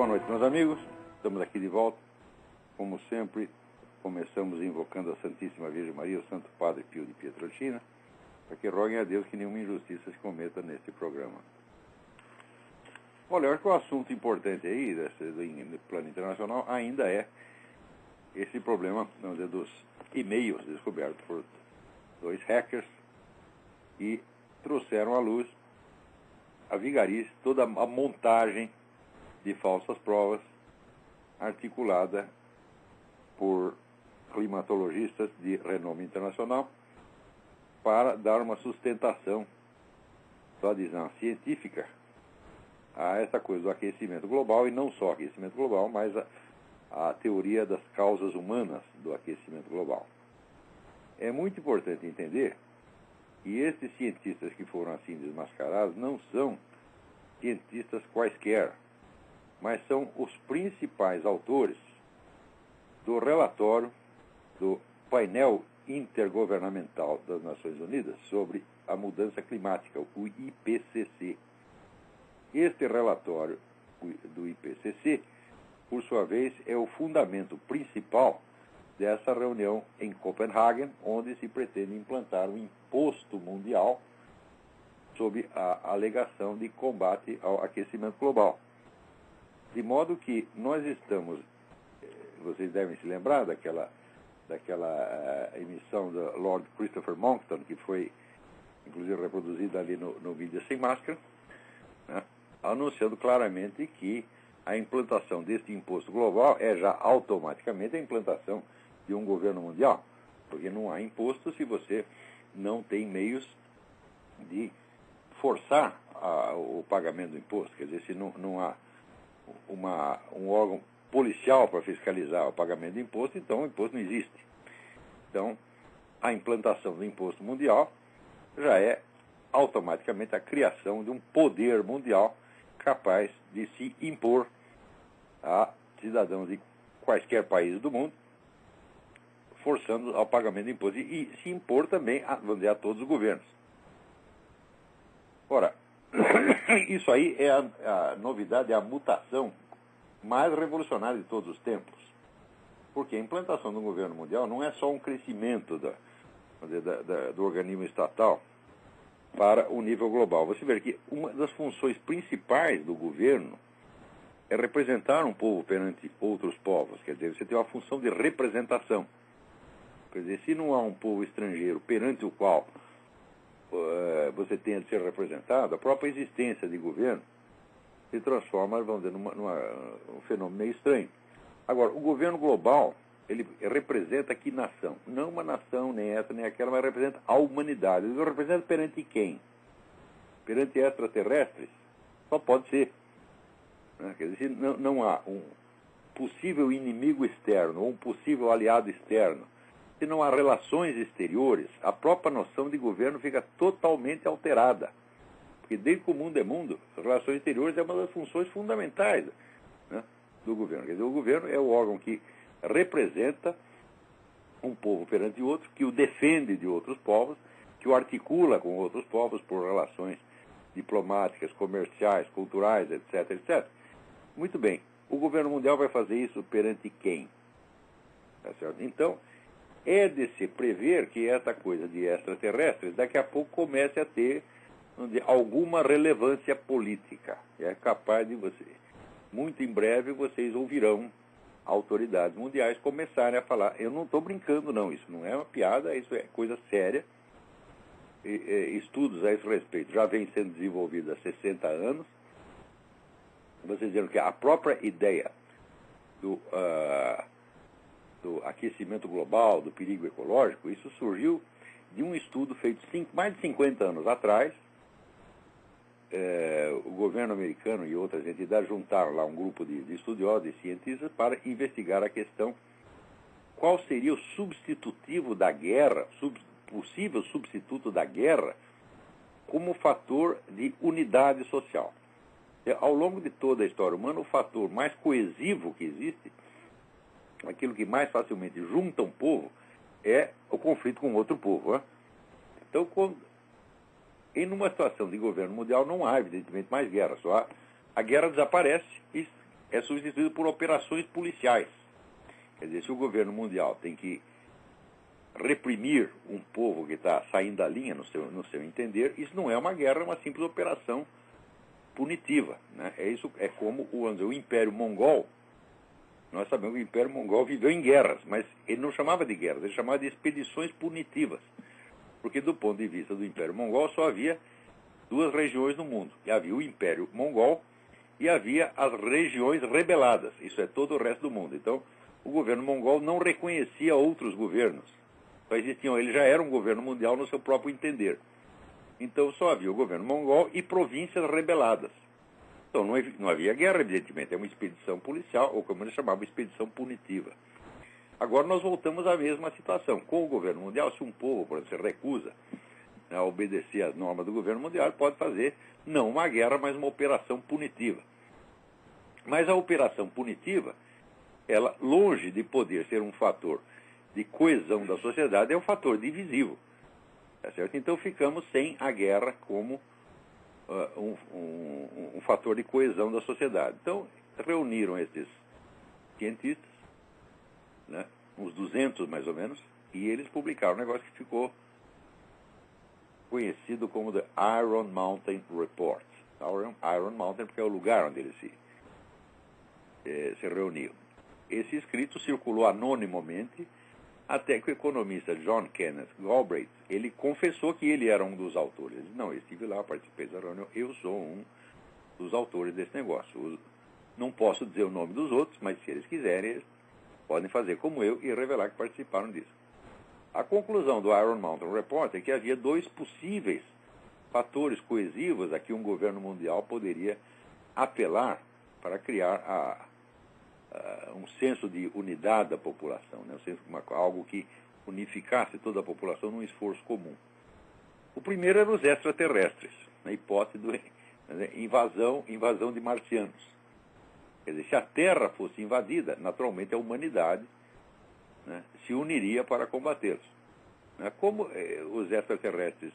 noite, meus amigos. Estamos aqui de volta. Como sempre, começamos invocando a Santíssima Virgem Maria, o Santo Padre Pio de Pietrelcina, para que roguem a Deus que nenhuma injustiça se cometa neste programa. Olha, eu acho que o assunto importante aí, do plano internacional, ainda é esse problema, vamos dizer, dos e-mails descobertos por dois hackers e trouxeram à luz a vigarice, toda a montagem de falsas provas articulada por climatologistas de renome internacional para dar uma sustentação, só dizendo, científica a essa coisa do aquecimento global, e não só aquecimento global, mas a teoria das causas humanas do aquecimento global. É muito importante entender que esses cientistas que foram assim desmascarados não são cientistas quaisquer, mas são os principais autores do relatório do painel intergovernamental das Nações Unidas sobre a mudança climática, o IPCC. Este relatório do IPCC, por sua vez, é o fundamento principal dessa reunião em Copenhague, onde se pretende implantar um imposto mundial sob a alegação de combate ao aquecimento global. De modo que nós estamos, vocês devem se lembrar daquela emissão do Lord Christopher Monckton, que foi inclusive reproduzida ali no vídeo Sem Máscara, né, anunciando claramente que a implantação deste imposto global é já automaticamente a implantação de um governo mundial, porque não há imposto se você não tem meios de forçar o pagamento do imposto. Quer dizer, se não há um órgão policial para fiscalizar o pagamento do imposto, então o imposto não existe. Então, a implantação do imposto mundial já é automaticamente a criação de um poder mundial capaz de se impor a cidadãos de quaisquer países do mundo, forçando ao pagamento de imposto e se impor também vamos dizer, a todos os governos. Ora, isso aí é a novidade, é a mutação mais revolucionária de todos os tempos. Porque a implantação do governo mundial não é só um crescimento do organismo estatal para o nível global. Você vê que uma das funções principais do governo é representar um povo perante outros povos. Quer dizer, você tem uma função de representação. Quer dizer, se não há um povo estrangeiro perante o qual você tenha de ser representado, a própria existência de governo se transforma, vamos dizer, num fenômeno meio estranho. Agora, o governo global, ele representa que nação? Não uma nação, nem essa, nem aquela, mas representa a humanidade. Ele representa perante quem? Perante extraterrestres? Só pode ser. Né? Quer dizer, não há um possível inimigo externo ou um possível aliado externo. Se não há relações exteriores, a própria noção de governo fica totalmente alterada. Porque desde que o mundo é mundo, as relações exteriores é uma das funções fundamentais, né, do governo. Quer dizer, o governo é o órgão que representa um povo perante outro, que o defende de outros povos, que o articula com outros povos por relações diplomáticas, comerciais, culturais, etc, etc. Muito bem, o governo mundial vai fazer isso perante quem? Tá certo? Então, é de se prever que essa coisa de extraterrestres daqui a pouco comece a ter, vamos dizer, alguma relevância política. É capaz de você. Muito em breve vocês ouvirão autoridades mundiais começarem a falar. Eu não estou brincando, não. Isso não é uma piada, isso é coisa séria. Estudos a esse respeito já vêm sendo desenvolvidos há 60 anos. Vocês dizendo que a própria ideia do aquecimento global, do perigo ecológico, isso surgiu de um estudo feito mais de 50 anos atrás. O governo americano e outras entidades juntaram lá um grupo de estudiosos e cientistas para investigar a questão qual seria o substitutivo da guerra, possível substituto da guerra, como fator de unidade social. Ao longo de toda a história humana, o fator mais coesivo que existe, aquilo que mais facilmente junta um povo, é o conflito com outro povo. Né? Então, em uma situação de governo mundial, não há, evidentemente, mais guerra. Só a guerra desaparece e é substituído por operações policiais. Quer dizer, se o governo mundial tem que reprimir um povo que está saindo da linha, no seu entender, isso não é uma guerra, é uma simples operação punitiva. Né? É como o Império Mongol. Nós sabemos que o Império Mongol viveu em guerras, mas ele não chamava de guerras, ele chamava de expedições punitivas. Porque, do ponto de vista do Império Mongol, só havia duas regiões no mundo. E havia o Império Mongol e havia as regiões rebeladas. Isso é todo o resto do mundo. Então, o governo mongol não reconhecia outros governos. Só existiam, ele já era um governo mundial no seu próprio entender. Então, só havia o governo mongol e províncias rebeladas. Então, não havia guerra, evidentemente. É uma expedição policial, ou como eles chamavam, expedição punitiva. Agora, nós voltamos à mesma situação. Com o governo mundial, se um povo, por exemplo, se recusa a obedecer às normas do governo mundial, pode fazer, não uma guerra, mas uma operação punitiva. Mas a operação punitiva, ela, longe de poder ser um fator de coesão da sociedade, é um fator divisivo. Tá certo? Então, ficamos sem a guerra como um fator de coesão da sociedade. Então, reuniram esses cientistas, né, uns 200 mais ou menos, e eles publicaram um negócio que ficou conhecido como The Iron Mountain Report. Iron Mountain porque é o lugar onde eles se reuniam. Esse escrito circulou anonimamente até que o economista John Kenneth Galbraith, ele confessou que ele era um dos autores. Ele disse, não, eu estive lá, participei da reunião, eu sou um dos autores desse negócio. Não posso dizer o nome dos outros, mas se eles quiserem, eles podem fazer como eu e revelar que participaram disso. A conclusão do Iron Mountain Report é que havia dois possíveis fatores coesivos a que um governo mundial poderia apelar para criar um senso de unidade da população, né? Algo que unificasse toda a população num esforço comum. O primeiro era os extraterrestres, na hipótese de invasão de marcianos. Quer dizer, se a Terra fosse invadida, naturalmente a humanidade, né, se uniria para combatê-los. Né? Como os extraterrestres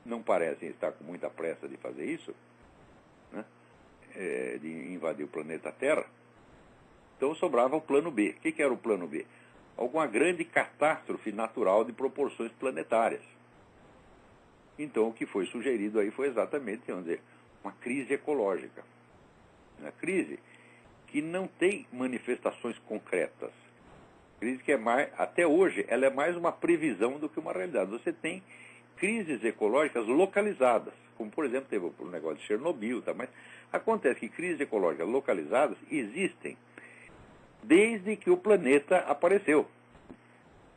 não parecem estar com muita pressa de fazer isso, né, de invadir o planeta Terra, então sobrava o plano B. O que era o plano B? Alguma grande catástrofe natural de proporções planetárias. Então o que foi sugerido aí foi exatamente, vamos dizer, uma crise ecológica. Uma crise que não tem manifestações concretas. Crise que até hoje, ela é mais uma previsão do que uma realidade. Você tem crises ecológicas localizadas, como por exemplo teve o negócio de Chernobyl, tá? Mas acontece que crises ecológicas localizadas existem desde que o planeta apareceu.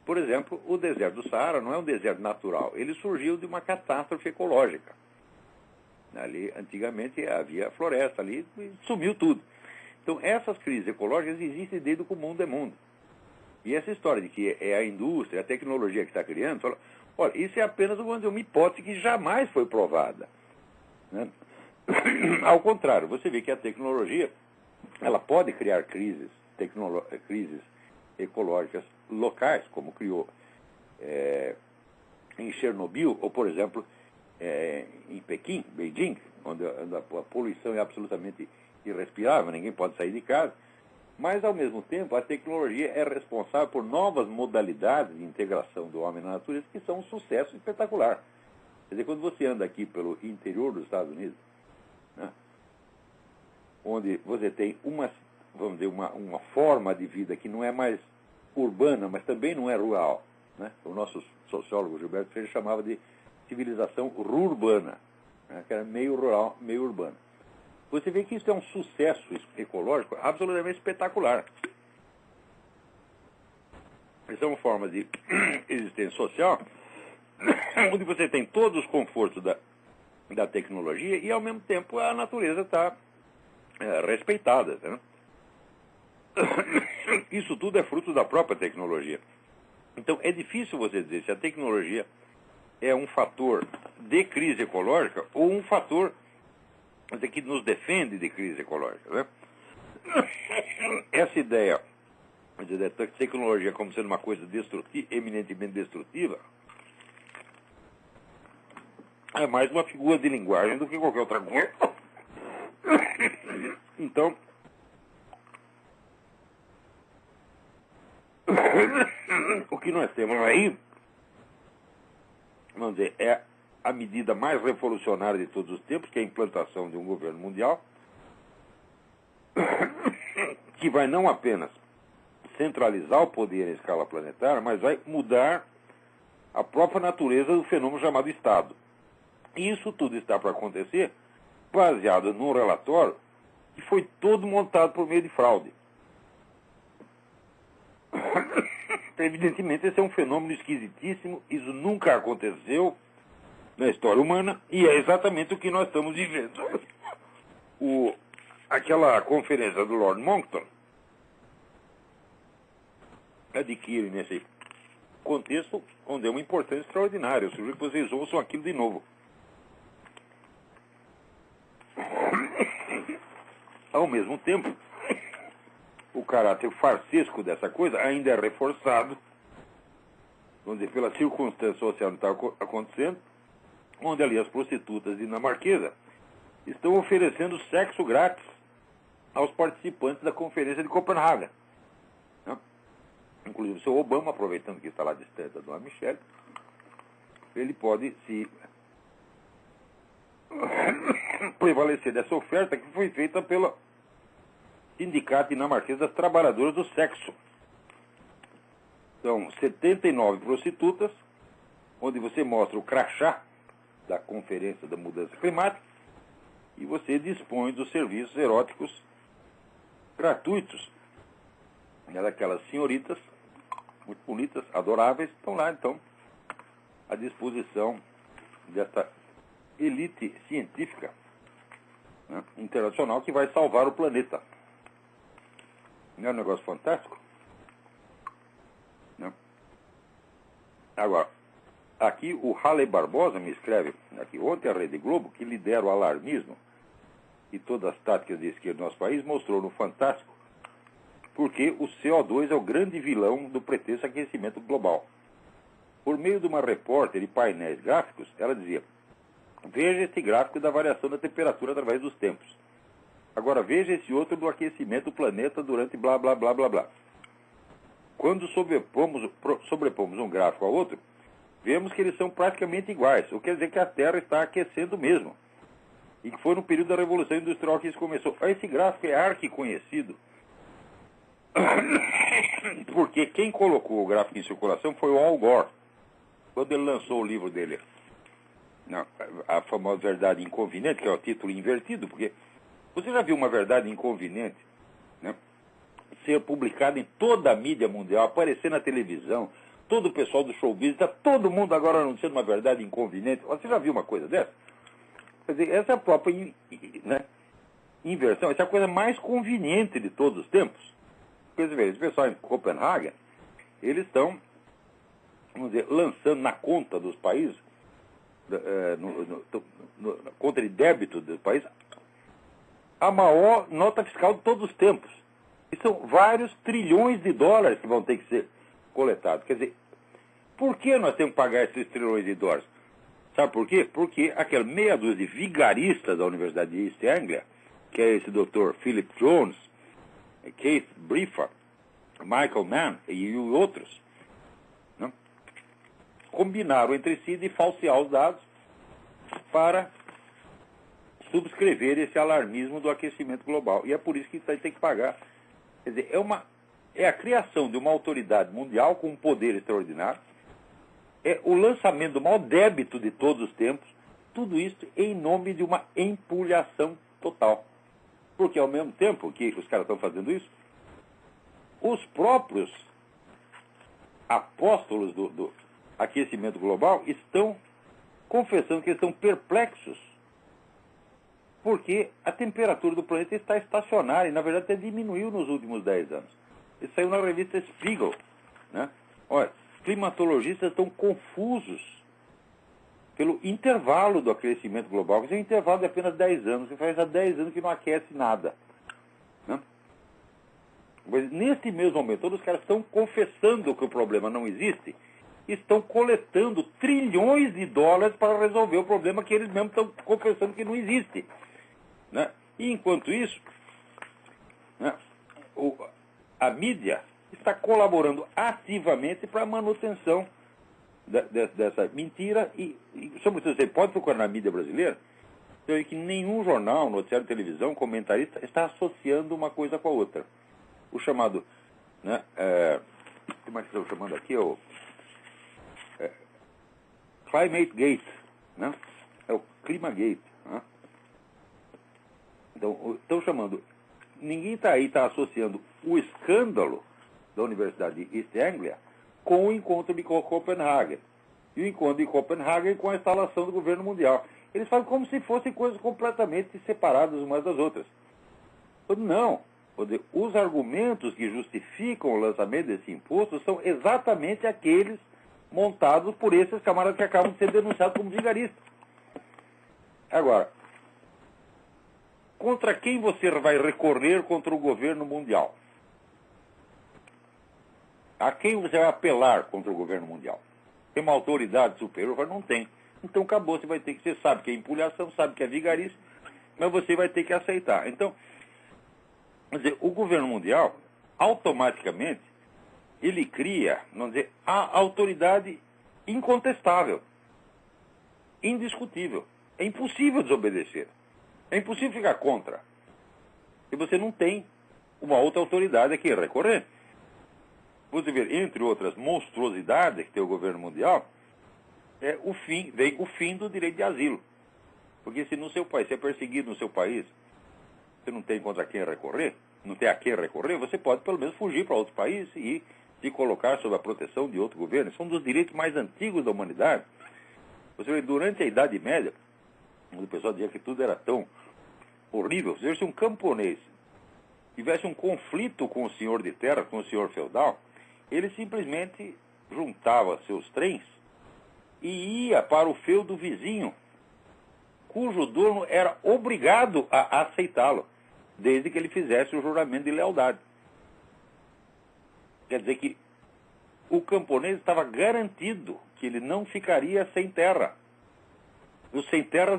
Por exemplo, o deserto do Saara não é um deserto natural, ele surgiu de uma catástrofe ecológica. Ali, antigamente, havia floresta ali e sumiu tudo. Então, essas crises ecológicas existem desde que o mundo é mundo. E essa história de que é a indústria, a tecnologia que está criando, fala, olha, isso é apenas uma hipótese que jamais foi provada. Né? Ao contrário, você vê que a tecnologia, ela pode criar crises ecológicas locais, como criou em Chernobyl, ou, por exemplo, em Pequim, Beijing, onde a poluição é absolutamente irrespirável, ninguém pode sair de casa. Mas, ao mesmo tempo, a tecnologia é responsável por novas modalidades de integração do homem na natureza que são um sucesso espetacular. Quer dizer, quando você anda aqui pelo interior dos Estados Unidos, né, onde você tem uma forma de vida que não é mais urbana, mas também não é rural, né? O nosso sociólogo Gilberto Freire chamava de civilização rurbana, né, que era meio rural, meio urbana. Você vê que isso é um sucesso ecológico absolutamente espetacular. São formas de existência social onde você tem todos os confortos da tecnologia e, ao mesmo tempo, a natureza está respeitada. Né? Isso tudo é fruto da própria tecnologia. Então, é difícil você dizer se a tecnologia é um fator de crise ecológica ou um fator que nos defende de crise ecológica. Né? Essa ideia de tecnologia como sendo uma coisa eminentemente destrutiva é mais uma figura de linguagem do que qualquer outra coisa. Então, O que nós temos aí, vamos dizer, é a medida mais revolucionária de todos os tempos, que é a implantação de um governo mundial, que vai não apenas centralizar o poder em escala planetária, mas vai mudar a própria natureza do fenômeno chamado Estado. E isso tudo está para acontecer baseado num relatório que foi todo montado por meio de fraude. Evidentemente, esse é um fenômeno esquisitíssimo, isso nunca aconteceu na história humana, e é exatamente o que nós estamos vivendo. Aquela conferência do Lord Monckton adquire nesse contexto onde é uma importância extraordinária. Eu sugiro que vocês ouçam aquilo de novo. Ao mesmo tempo, o caráter farsesco dessa coisa ainda é reforçado, vamos dizer, pela circunstância social que está acontecendo, onde ali as prostitutas dinamarquesas estão oferecendo sexo grátis aos participantes da conferência de Copenhague. Né? Inclusive o seu Obama, aproveitando que está lá distante da dona Michelle, ele pode se prevalecer dessa oferta que foi feita pela Sindicato Dinamarquês das Trabalhadoras do Sexo. São 79 prostitutas, onde você mostra o crachá da Conferência da Mudança Climática e você dispõe dos serviços eróticos gratuitos. Aquelas senhoritas, muito bonitas, adoráveis, estão lá, então, à disposição desta elite científica, né, internacional, que vai salvar o planeta. Não é um negócio fantástico? Não. Agora, aqui o Halley Barbosa me escreve, aqui, ontem a Rede Globo, que lidera o alarmismo e todas as táticas de esquerda do nosso país, mostrou no Fantástico porque o CO2 é o grande vilão do pretexto aquecimento global. Por meio de uma repórter e painéis gráficos, ela dizia: veja este gráfico da variação da temperatura através dos tempos. Agora veja esse outro do aquecimento do planeta durante blá, blá, blá, blá, blá. Quando sobrepomos um gráfico ao outro, vemos que eles são praticamente iguais, o que quer dizer que a Terra está aquecendo mesmo. E que foi no período da Revolução Industrial que isso começou. Esse gráfico é arquiconhecido, porque quem colocou o gráfico em circulação foi o Al Gore, quando ele lançou o livro dele, a famosa Verdade Inconveniente, que é o título invertido, porque você já viu uma verdade inconveniente, né, ser publicada em toda a mídia mundial, aparecer na televisão, todo o pessoal do show business, está todo mundo agora anunciando uma verdade inconveniente? Você já viu uma coisa dessa? Quer dizer, essa é a própria, né, inversão, essa é a coisa mais conveniente de todos os tempos. Quer dizer, esse pessoal em Copenhague, eles estão, vamos dizer, lançando na conta dos países, na conta de débito do país, a maior nota fiscal de todos os tempos. E são vários trilhões de dólares que vão ter que ser coletados. Quer dizer, por que nós temos que pagar esses trilhões de dólares? Sabe por quê? Porque aquela meia dúzia de vigaristas da Universidade de East Anglia, que é esse Dr. Philip Jones, Keith Briefer, Michael Mann e outros, né, combinaram entre si de falsear os dados para subscrever esse alarmismo do aquecimento global. E é por isso que isso aí tem que pagar. Quer dizer, é a criação de uma autoridade mundial com um poder extraordinário, é o lançamento do maior débito de todos os tempos, tudo isso em nome de uma empulhação total. Porque ao mesmo tempo que os caras estão fazendo isso, os próprios apóstolos do aquecimento global estão confessando que eles estão perplexos porque a temperatura do planeta está estacionária e, na verdade, até diminuiu nos últimos 10 anos. Isso saiu na revista Spiegel, né? Olha, climatologistas estão confusos pelo intervalo do aquecimento global, que é um intervalo de apenas 10 anos, que faz há 10 anos que não aquece nada. Né? Mas, nesse mesmo momento, todos os caras estão confessando que o problema não existe, estão coletando trilhões de dólares para resolver o problema que eles mesmos estão confessando que não existe. Né? E, enquanto isso, né, a mídia está colaborando ativamente para a manutenção dessa mentira sobretudo, você pode procurar na mídia brasileira, você vê que nenhum jornal, noticiário de televisão, comentarista está associando uma coisa com a outra. O chamado, né, como é que estão chamando aqui? Climate Gate, né? É o Climagate, né? Então, estão chamando, ninguém está associando o escândalo da Universidade de East Anglia com o encontro de Copenhague. E o encontro de Copenhague com a instalação do governo mundial. Eles fazem como se fossem coisas completamente separadas umas das outras. Não. Os argumentos que justificam o lançamento desse imposto são exatamente aqueles montados por esses camaradas que acabam de ser denunciados como vigaristas. Agora, contra quem você vai recorrer contra o governo mundial? A quem você vai apelar contra o governo mundial? Tem uma autoridade superior? Não tem. Então acabou, você sabe que é empulhação, sabe que é vigarista, mas você vai ter que aceitar. Então, quer dizer, o governo mundial, automaticamente, ele cria, vamos dizer, a autoridade incontestável, indiscutível. É impossível desobedecer. É impossível ficar contra. E você não tem uma outra autoridade a quem recorrer. Você vê, entre outras monstruosidades que tem o governo mundial, vem o fim do direito de asilo. Porque se no seu país, você é perseguido no seu país, você não tem contra quem recorrer, não tem a quem recorrer, você pode pelo menos fugir para outro país e se colocar sob a proteção de outro governo. São um dos direitos mais antigos da humanidade. Você vê, durante a Idade Média, quando o pessoal dizia que tudo era tão horrível, se um camponês tivesse um conflito com o senhor de terra, com o senhor feudal, ele simplesmente juntava seus trens e ia para o feudo vizinho, cujo dono era obrigado a aceitá-lo, desde que ele fizesse o juramento de lealdade. Quer dizer que o camponês estava garantido que ele não ficaria sem terra. Os sem terra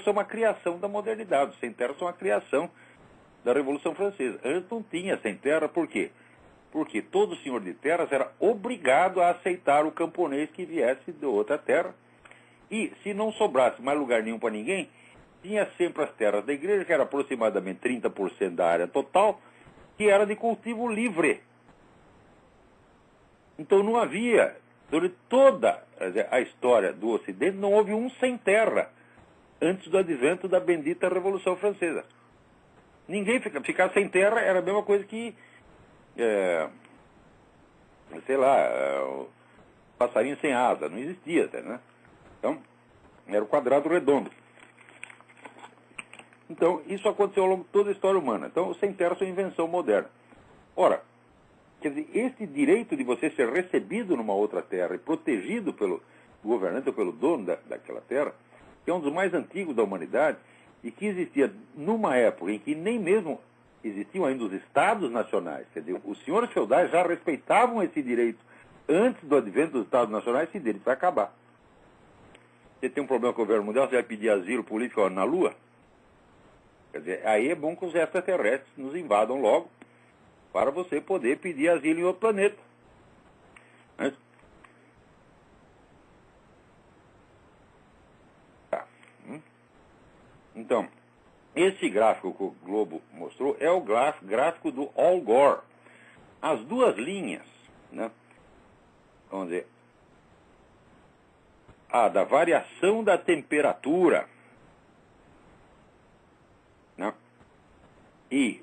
são uma criação da modernidade, os sem terra são uma criação da Revolução Francesa. Antes não tinha sem terra, por quê? Porque todo senhor de terras era obrigado a aceitar o camponês que viesse de outra terra. E, se não sobrasse mais lugar nenhum para ninguém, tinha sempre as terras da igreja, que era aproximadamente 30% da área total, que era de cultivo livre. Então não havia, durante toda a história do Ocidente, não houve um sem terra, antes do advento da bendita Revolução Francesa. Ninguém ficar sem terra era a mesma coisa que passarinho sem asa, não existia até, né? Então, era o quadrado redondo. Então, isso aconteceu ao longo de toda a história humana. Então, os sem terra são invenção moderna. Ora, quer dizer, esse direito de você ser recebido numa outra terra e protegido pelo governante ou pelo dono daquela terra, que é um dos mais antigos da humanidade e que existia numa época em que nem mesmo existiam ainda os estados nacionais. Quer dizer, os senhores feudais já respeitavam esse direito antes do advento dos estados nacionais. Esse direito vai acabar. Você tem um problema com o governo mundial, você vai pedir asilo político na Lua? Quer dizer, aí é bom que os extraterrestres nos invadam logo para você poder pedir asilo em outro planeta. Mas, tá. Então, esse gráfico que o Globo mostrou é o gráfico do Al Gore. As duas linhas, né, vamos dizer, da variação da temperatura, né, e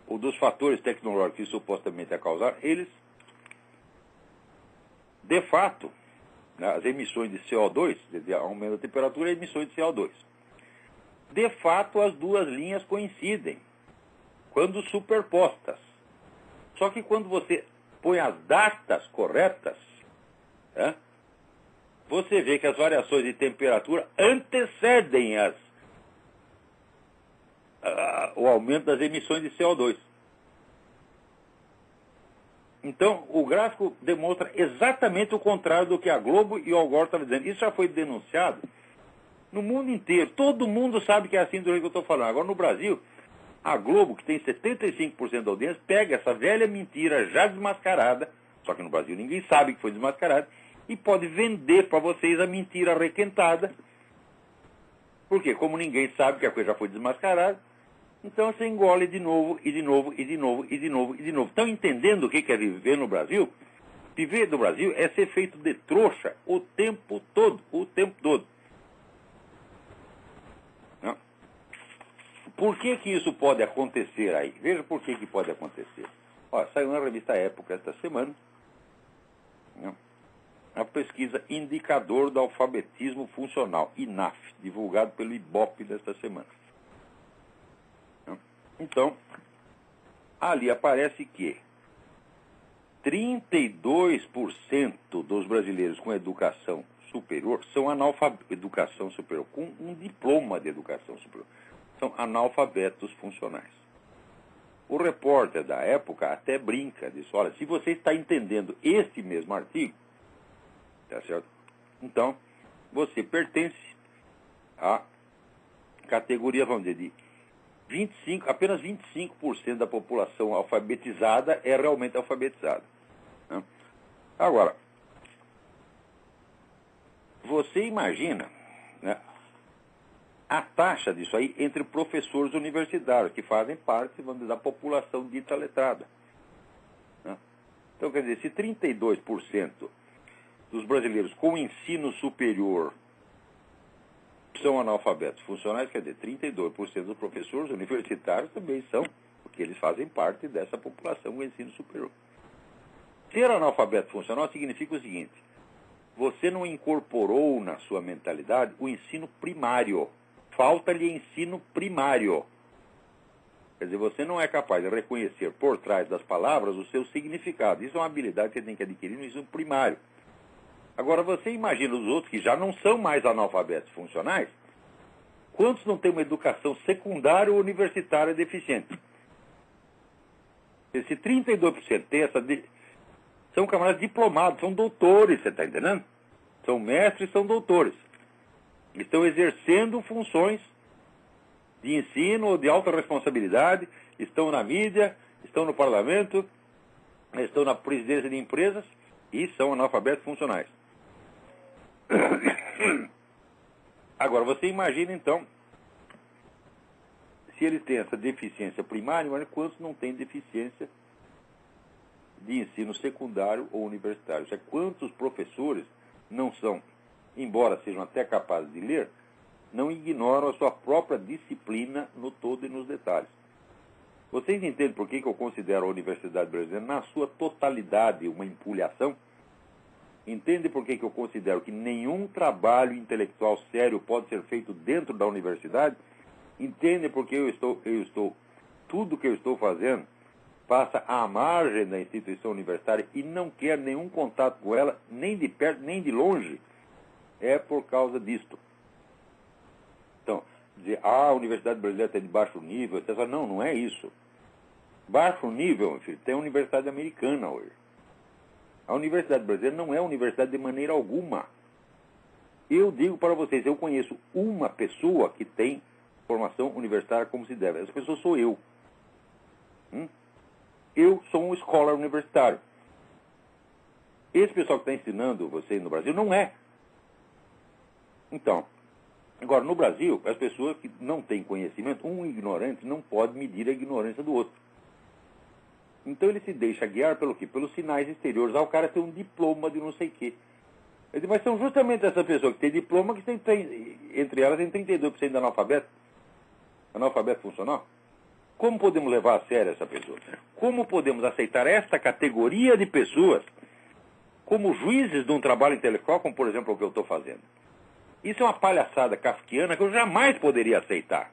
o dos fatores tecnológicos que supostamente é causar, eles, de fato, né, as emissões de CO2, aumento da temperatura e emissões de CO2. De fato, as duas linhas coincidem, quando superpostas. Só que quando você põe as datas corretas, né, você vê que as variações de temperatura antecedem o aumento das emissões de CO2. Então, o gráfico demonstra exatamente o contrário do que a Globo e o Al Gore estavam dizendo. Isso já foi denunciado no mundo inteiro. Todo mundo sabe que é assim do jeito que eu estou falando. Agora, no Brasil, A Globo, que tem 75% da audiência, pega essa velha mentira já desmascarada, só que no Brasil ninguém sabe que foi desmascarada, e pode vender para vocês a mentira requentada. Porque como ninguém sabe que a coisa já foi desmascarada, então você engole de novo, e de novo, e de novo, e de novo, e de novo. Estão entendendo o que é viver no Brasil? Viver no Brasil é ser feito de trouxa o tempo todo, o tempo todo. Não? Por que isso pode acontecer aí? Veja por que pode acontecer. Ó, saiu na revista Época esta semana, não? A pesquisa Indicador do Alfabetismo Funcional, INAF, divulgado pelo IBOP desta semana. Então, ali aparece que 32% dos brasileiros com educação superior são educação superior, com um diploma de educação superior. São analfabetos funcionais. O repórter da Época até brinca, diz, olha, se você está entendendo este mesmo artigo, tá certo? Então, você pertence à categoria, vamos dizer, de apenas 25% da população alfabetizada é realmente alfabetizada. Né? Agora, você imagina, né, a taxa disso aí entre professores universitários, que fazem parte, vamos dizer, da população dita letrada. Né? Então, quer dizer, se 32% dos brasileiros com ensino superior são analfabetos funcionais, quer dizer, 32% dos professores universitários também são, porque eles fazem parte dessa população com ensino superior. Ser analfabeto funcional significa o seguinte: você não incorporou na sua mentalidade o ensino primário. Falta-lhe ensino primário. Quer dizer, você não é capaz de reconhecer por trás das palavras o seu significado. Isso é uma habilidade que você tem que adquirir no ensino primário. Agora, você imagina os outros que já não são mais analfabetos funcionais, quantos não têm uma educação secundária ou universitária deficiente? Esse 32% tem são camaradas diplomados, são doutores, você está entendendo? São mestres, são doutores. Estão exercendo funções de ensino ou de alta responsabilidade, estão na mídia, estão no parlamento, estão na presidência de empresas e são analfabetos funcionais. Agora, você imagina, então, se eles têm essa deficiência primária, olha quantos não têm deficiência de ensino secundário ou universitário. Ou seja, quantos professores não são, embora sejam até capazes de ler, não ignoram a sua própria disciplina no todo e nos detalhes. Vocês entendem por que eu considero a Universidade Brasileira, na sua totalidade, uma empulhação? Entende por que eu considero que nenhum trabalho intelectual sério pode ser feito dentro da universidade? Entende por que tudo que eu estou fazendo passa à margem da instituição universitária e não quer nenhum contato com ela, nem de perto, nem de longe? É por causa disto. Então, dizer, a Universidade Brasileira está de baixo nível, etc. Não é isso. Baixo nível, meu filho, tem a Universidade Americana hoje. A Universidade Brasileira não é universidade de maneira alguma. Eu digo para vocês, eu conheço uma pessoa que tem formação universitária como se deve. Essa pessoa sou eu. Eu sou um scholar universitário. Esse pessoal que está ensinando vocês no Brasil não é. Então, agora, no Brasil, as pessoas que não têm conhecimento, um ignorante não pode medir a ignorância do outro. Então ele se deixa guiar pelo quê? Pelos sinais exteriores. O cara tem um diploma de não sei o quê. Eu digo, mas são justamente essas pessoas que têm diploma que entre elas tem 32% de analfabeto funcional. Como podemos levar a sério essa pessoa? Como podemos aceitar esta categoria de pessoas como juízes de um trabalho intelectual, como por exemplo o que eu estou fazendo? Isso é uma palhaçada kafkiana que eu jamais poderia aceitar.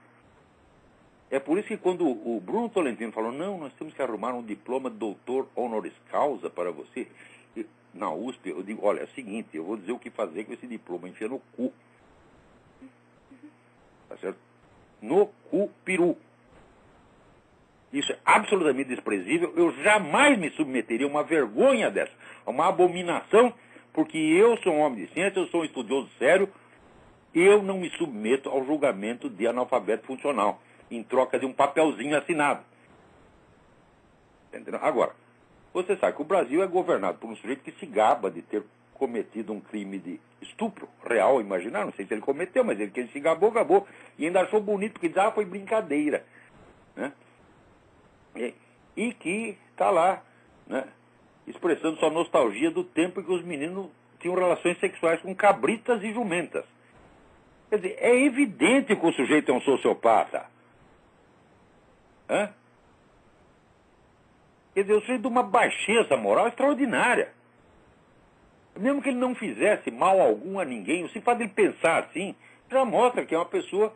É por isso que quando o Bruno Tolentino falou, não, nós temos que arrumar um diploma de doutor honoris causa para você, na USP, eu digo, olha, é o seguinte, eu vou dizer o que fazer com esse diploma, enfia no cu. Tá certo? No cu peru. Isso é absolutamente desprezível, eu jamais me submeteria a uma vergonha dessa, a uma abominação, porque eu sou um homem de ciência, eu sou um estudioso sério, eu não me submeto ao julgamento de analfabeto funcional. em troca de um papelzinho assinado. Entendeu? Agora, você sabe que o Brasil é governado por um sujeito que se gaba de ter cometido um crime de estupro real, imaginar, não sei se ele cometeu, mas que ele se gabou, e ainda achou bonito, porque diz, foi brincadeira. Né? E que está lá, né, expressando sua nostalgia do tempo em que os meninos tinham relações sexuais com cabritas e jumentas. Quer dizer, é evidente que o sujeito é um sociopata. Hã? Quer dizer, o sujeito de uma baixeza moral extraordinária. Mesmo que ele não fizesse mal algum a ninguém, o simples de pensar assim, já mostra que é uma pessoa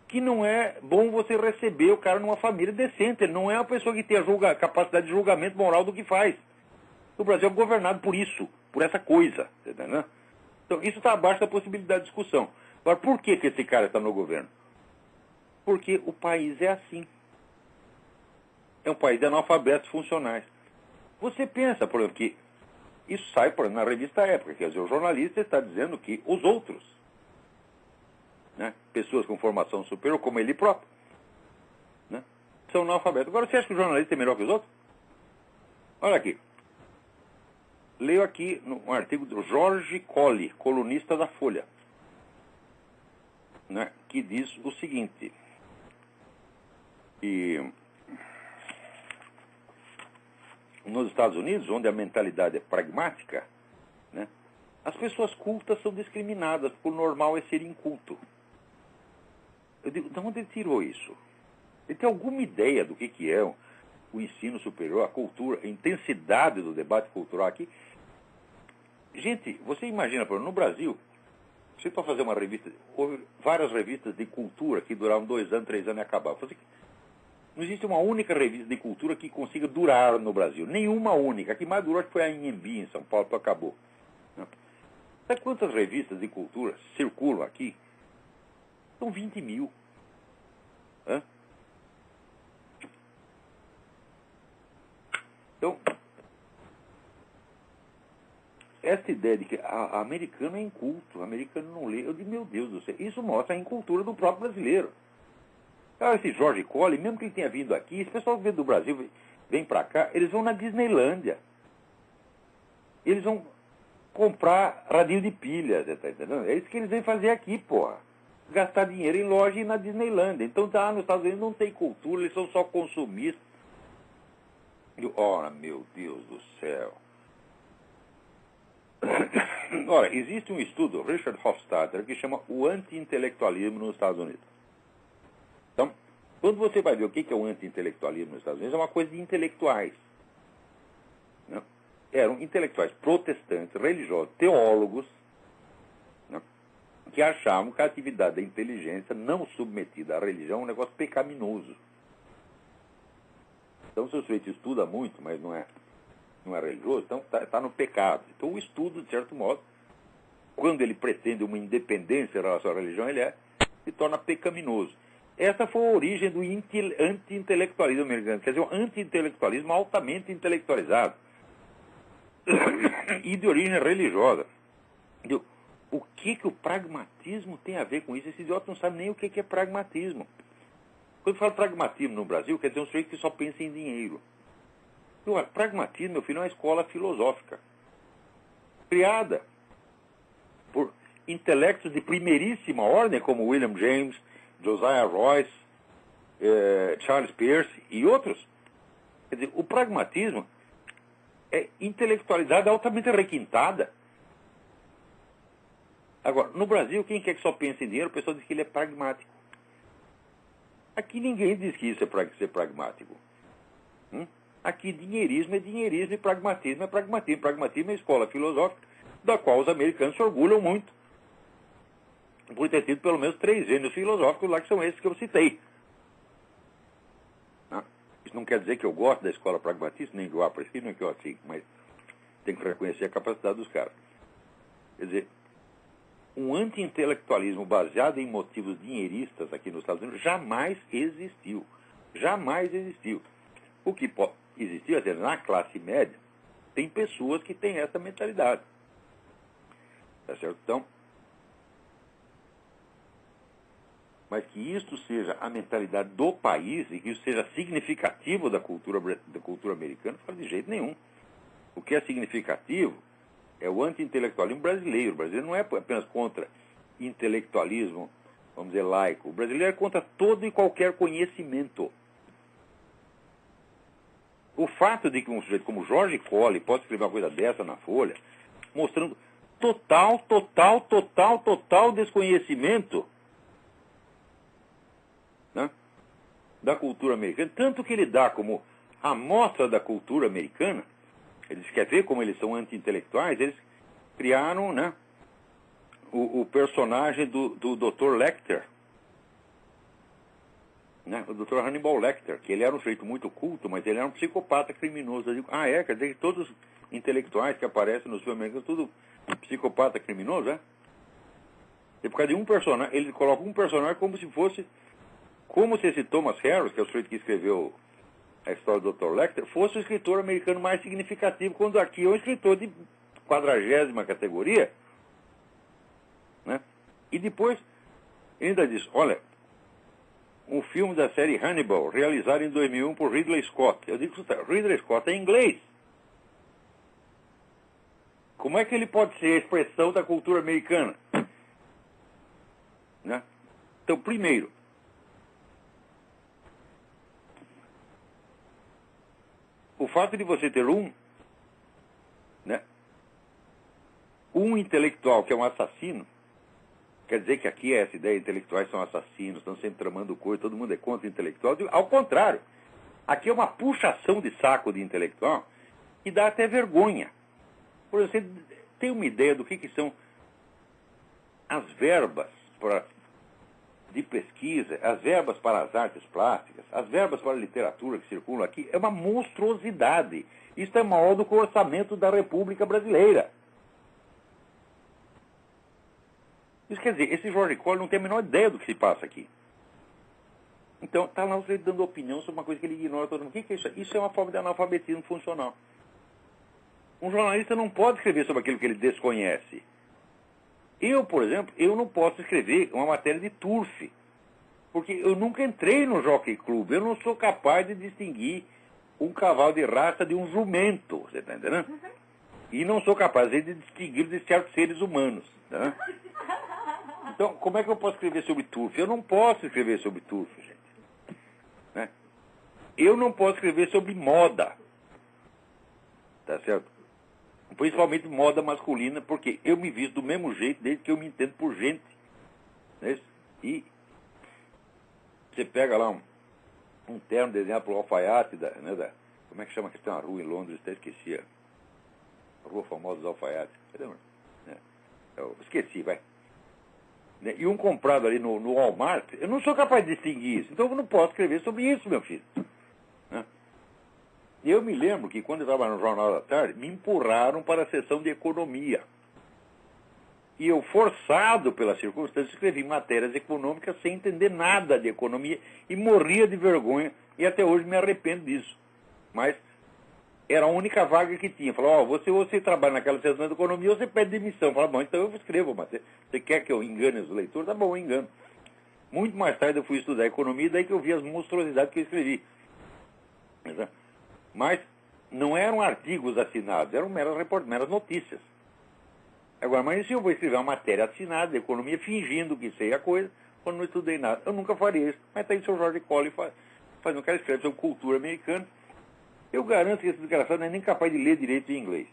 que não é bom você receber o cara numa família decente. Ele não é uma pessoa que tem a capacidade de julgamento moral do que faz. O Brasil é governado por isso, por essa coisa. Entendeu? Então, isso está abaixo da possibilidade de discussão. Agora, por que esse cara está no governo? Porque o país é assim. É um país de analfabetos funcionais. Você pensa, por exemplo, que isso sai, por exemplo, na revista Época, quer dizer, o jornalista está dizendo que os outros, né, pessoas com formação superior, como ele próprio, né, são analfabetos. Agora, você acha que o jornalista é melhor que os outros? Olha aqui. Leio aqui um artigo do Jorge Colli, colunista da Folha, né, que diz o seguinte, que nos Estados Unidos, onde a mentalidade é pragmática, né, as pessoas cultas são discriminadas, porque o normal é ser inculto. Eu digo, de onde ele tirou isso? Ele tem alguma ideia do que é o ensino superior, a cultura, a intensidade do debate cultural aqui? Gente, você imagina, por exemplo, no Brasil, você para fazer uma revista, houve várias revistas de cultura que duravam 2 anos, 3 anos e acabavam. Não existe uma única revista de cultura que consiga durar no Brasil. Nenhuma única. A que mais durou foi a Anhembi, em São Paulo, que acabou. Sabe quantas revistas de cultura circulam aqui? São 20 mil. Hã? Então, essa ideia de que a americano é inculto, o americano não lê, eu digo, meu Deus do céu, isso mostra a incultura do próprio brasileiro. Esse Jorge Colli, mesmo que ele tenha vindo aqui, esse pessoal que vem do Brasil, vem pra cá, eles vão na Disneylândia. Eles vão comprar radinho de pilha, você tá entendendo? É isso que eles vêm fazer aqui, porra. Gastar dinheiro em loja e na Disneylândia. Então, nos Estados Unidos não tem cultura, eles são só consumistas. Ora, meu Deus do céu. Ora, existe um estudo, Richard Hofstadter, que chama o anti-intelectualismo nos Estados Unidos. Então, quando você vai ver o que é o anti-intelectualismo nos Estados Unidos, é uma coisa de intelectuais. Né? Eram intelectuais protestantes, religiosos, teólogos, né, que achavam que a atividade da inteligência não submetida à religião é um negócio pecaminoso. Então, se o sujeito estuda muito, mas não é religioso, então está no pecado. Então, o estudo, de certo modo, quando ele pretende uma independência em relação à religião, se torna pecaminoso. Essa foi a origem do anti-intelectualismo americano, quer dizer, um anti-intelectualismo altamente intelectualizado e de origem religiosa. O que o pragmatismo tem a ver com isso? Esse idiota não sabe nem o que é pragmatismo. Quando fala pragmatismo no Brasil, quer dizer um sujeito que só pensa em dinheiro. Pragmatismo, meu filho, é uma escola filosófica criada por intelectos de primeiríssima ordem, como William James, Josiah Royce, Charles Peirce e outros. Quer dizer, o pragmatismo é intelectualidade altamente requintada. Agora, no Brasil, quem quer que só pense em dinheiro, o pessoal diz que ele é pragmático. Aqui ninguém diz que isso é ser pragmático. Aqui dinheirismo é dinheirismo e pragmatismo é pragmatismo. Pragmatismo é a escola filosófica da qual os americanos se orgulham muito. Por ter tido pelo menos 3 gênios filosóficos lá, que são esses que eu citei. Isso não quer dizer que eu gosto da escola pragmatista, nem que eu aprecio, nem que eu assim, mas tem que reconhecer a capacidade dos caras. Quer dizer, um anti-intelectualismo baseado em motivos dinheiristas aqui nos Estados Unidos jamais existiu. Jamais existiu. O que existiu, é na classe média, tem pessoas que têm essa mentalidade. Tá certo? Então, mas que isto seja a mentalidade do país e que isso seja significativo da cultura americana, não fala de jeito nenhum. O que é significativo é o anti-intelectualismo brasileiro. O brasileiro não é apenas contra intelectualismo, vamos dizer, laico. O brasileiro é contra todo e qualquer conhecimento. O fato de que um sujeito como Jorge Colli possa escrever uma coisa dessa na Folha, mostrando total desconhecimento, né, da cultura americana, tanto que ele dá como amostra da cultura americana, eles querem ver como eles são anti-intelectuais, eles criaram, né, o personagem do Dr. Lecter, né, o Dr. Hannibal Lecter, que ele era um sujeito muito culto, mas ele era um psicopata criminoso. Eu digo, quer dizer que todos os intelectuais que aparecem nos filmes americanos, tudo psicopata criminoso, é? E por causa de um personagem, ele coloca um personagem como se esse Thomas Harris, que é o sujeito que escreveu a história do Dr. Lecter, fosse o escritor americano mais significativo, quando aqui é um escritor de 40ª categoria, né? E depois, ele ainda diz, olha, um filme da série Hannibal, realizado em 2001 por Ridley Scott. Eu digo, Ridley Scott é inglês. Como é que ele pode ser a expressão da cultura americana? Né? Então, primeiro, o fato de você ter né, um intelectual que é um assassino, quer dizer que aqui é essa ideia, intelectuais são assassinos, estão sempre tramando coisa, todo mundo é contra o intelectual. Ao contrário, aqui é uma puxação de saco de intelectual que dá até vergonha. Por exemplo, você tem uma ideia do que são as verbas de pesquisa, as verbas para as artes plásticas, as verbas para a literatura que circulam aqui? É uma monstruosidade. Isso é maior do que o orçamento da República Brasileira. Isso quer dizer, esse Jorge Colli não tem a menor ideia do que se passa aqui. Então, está lá você dando opinião sobre uma coisa que ele ignora todo mundo. O que é isso? Isso é uma forma de analfabetismo funcional. Um jornalista não pode escrever sobre aquilo que ele desconhece. Eu, por exemplo, eu não posso escrever uma matéria de turf, porque eu nunca entrei no Jockey Club. Eu não sou capaz de distinguir um cavalo de raça de um jumento, você está entendendo? E não sou capaz de distinguir de certos seres humanos. Tá? Então, como é que eu posso escrever sobre turf? Eu não posso escrever sobre turf, gente. Né? Eu não posso escrever sobre moda. Tá certo? Principalmente moda masculina, porque eu me visto do mesmo jeito desde que eu me entendo por gente. Né? E você pega lá um terno desenhado por alfaiate, como é que chama que tem uma rua em Londres, até esqueci, a rua famosa dos alfaiates. Cadê? Eu esqueci, vai. E um comprado ali no Walmart, eu não sou capaz de distinguir isso. Então eu não posso escrever sobre isso, meu filho. Né? Eu me lembro que quando eu estava no Jornal da Tarde, me empurraram para a seção de economia. E eu, forçado pela circunstância, escrevi matérias econômicas sem entender nada de economia e morria de vergonha e até hoje me arrependo disso. Mas era a única vaga que tinha. Falou, você trabalha naquela seção de economia, você pede demissão. Fala, bom, então eu escrevo, mas você quer que eu engane os leitores? Tá bom, eu engano. Muito mais tarde eu fui estudar economia, daí que eu vi as monstruosidades que eu escrevi. Mas não eram artigos assinados, eram meras notícias. Agora, mas se eu vou escrever uma matéria assinada de economia, fingindo que sei a coisa, quando não estudei nada, eu nunca faria isso. Mas está aí o seu Jorge Colli fazendo um cara escreve sobre cultura americana. Eu garanto que esse desgraçado não é nem capaz de ler direito em inglês.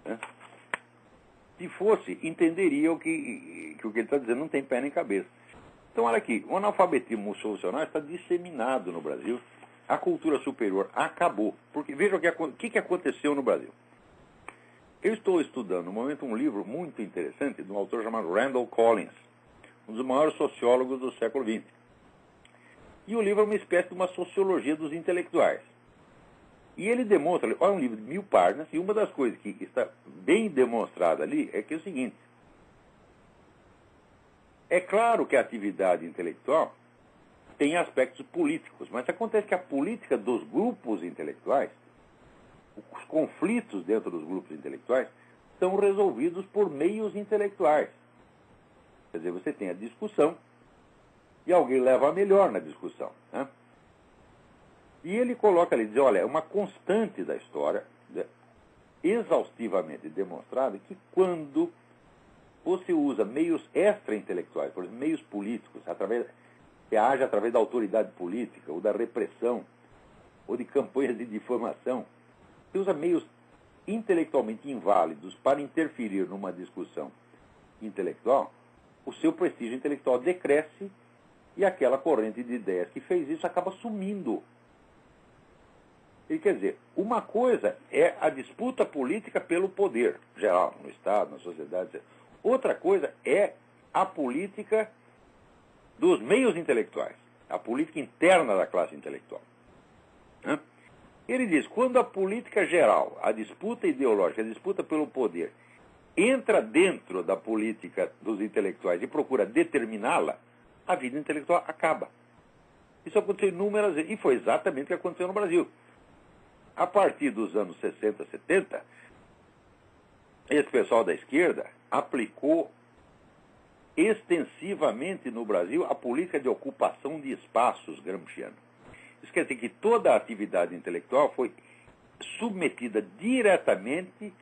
Né? Se fosse, entenderia o que ele está dizendo não tem pé nem cabeça. Então, olha aqui, o analfabetismo funcional está disseminado no Brasil. A cultura superior acabou. Porque veja o que aconteceu no Brasil. Eu estou estudando, no momento, um livro muito interessante de um autor chamado Randall Collins, um dos maiores sociólogos do século XX. E o livro é uma espécie de uma sociologia dos intelectuais. E ele demonstra, olha, um livro de 1000 páginas, e uma das coisas que está bem demonstrada ali é que é o seguinte. É claro que a atividade intelectual tem aspectos políticos, mas acontece que a política dos grupos intelectuais, os conflitos dentro dos grupos intelectuais, são resolvidos por meios intelectuais. Quer dizer, você tem a discussão, e alguém leva a melhor na discussão, né? E ele coloca ali, diz, olha, é uma constante da história, né, exaustivamente demonstrada, que quando você usa meios extra-intelectuais, por exemplo, meios políticos, que age através da autoridade política, ou da repressão, ou de campanhas de difamação, você usa meios intelectualmente inválidos para interferir numa discussão intelectual, o seu prestígio intelectual decresce e aquela corrente de ideias que fez isso acaba sumindo. E quer dizer, uma coisa é a disputa política pelo poder geral, no Estado, na sociedade, etc. Outra coisa é a política dos meios intelectuais, a política interna da classe intelectual. Né? Ele diz, quando a política geral, a disputa ideológica, a disputa pelo poder, entra dentro da política dos intelectuais e procura determiná-la, a vida intelectual acaba. Isso aconteceu inúmeras vezes, e foi exatamente o que aconteceu no Brasil. A partir dos anos 60, 70, esse pessoal da esquerda aplicou extensivamente no Brasil a política de ocupação de espaços gramsciana. Isso quer dizer que toda a atividade intelectual foi submetida diretamente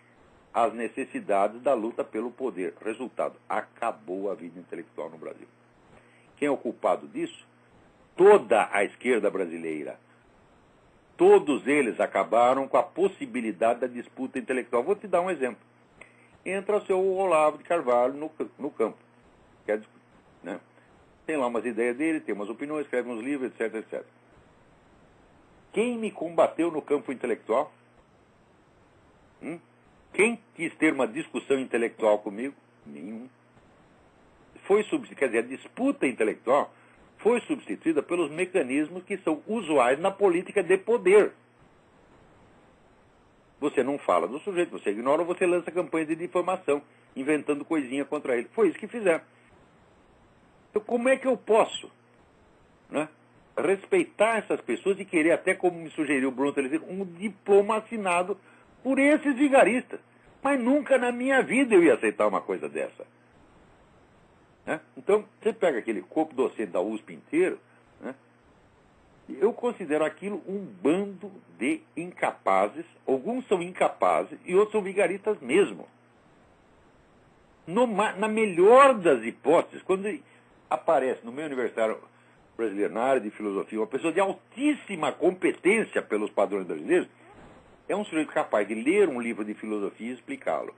às necessidades da luta pelo poder. Resultado, acabou a vida intelectual no Brasil. Quem é o culpado disso? Toda a esquerda brasileira. Todos eles acabaram com a possibilidade da disputa intelectual. Vou te dar um exemplo. Entra o seu Olavo de Carvalho no campo. Né? Tem lá umas ideias dele, tem umas opiniões, escreve uns livros, etc, etc. Quem me combateu no campo intelectual? Quem quis ter uma discussão intelectual comigo? Nenhum. Quer dizer, a disputa intelectual foi substituída pelos mecanismos que são usuais na política de poder. Você não fala do sujeito, você ignora ou você lança campanha de difamação, inventando coisinha contra ele. Foi isso que fizeram. Então, como é que eu posso, né, respeitar essas pessoas e querer, até como me sugeriu o Bruno Telefino, um diploma assinado por esses vigaristas? Mas nunca na minha vida eu ia aceitar uma coisa dessa. Né? Então, você pega aquele corpo docente da USP inteiro, né? Eu considero aquilo um bando de incapazes. Alguns são incapazes e outros são vigaristas mesmo. Na melhor das hipóteses, quando aparece no meio universitário brasileiro, na área de filosofia, uma pessoa de altíssima competência pelos padrões brasileiros, é um sujeito capaz de ler um livro de filosofia e explicá-lo.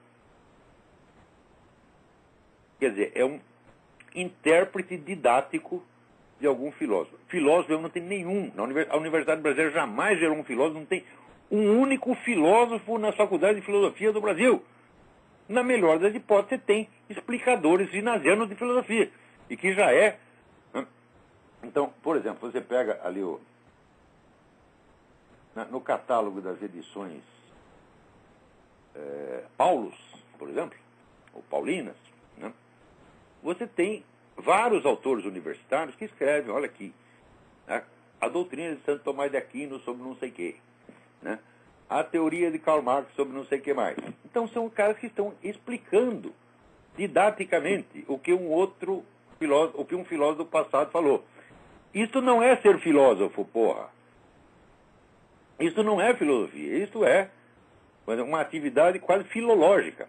Quer dizer, é um intérprete didático de algum filósofo. Filósofo eu não tenho nenhum. A Universidade Brasileira jamais gerou um filósofo, não tem um único filósofo na Faculdade de Filosofia do Brasil. Na melhor das hipóteses, você tem explicadores ginasianos de filosofia, e que já é... Então, por exemplo, você pega ali no catálogo das edições Paulus, por exemplo, ou Paulinas, né? Você tem vários autores universitários que escrevem, olha aqui, né, a doutrina de Santo Tomás de Aquino sobre não sei o quê, né, a teoria de Karl Marx sobre não sei o que mais. Então são caras que estão explicando didaticamente o que um filósofo do passado falou. Isto não é ser filósofo, porra. Isto não é filosofia, isto é uma atividade quase filológica.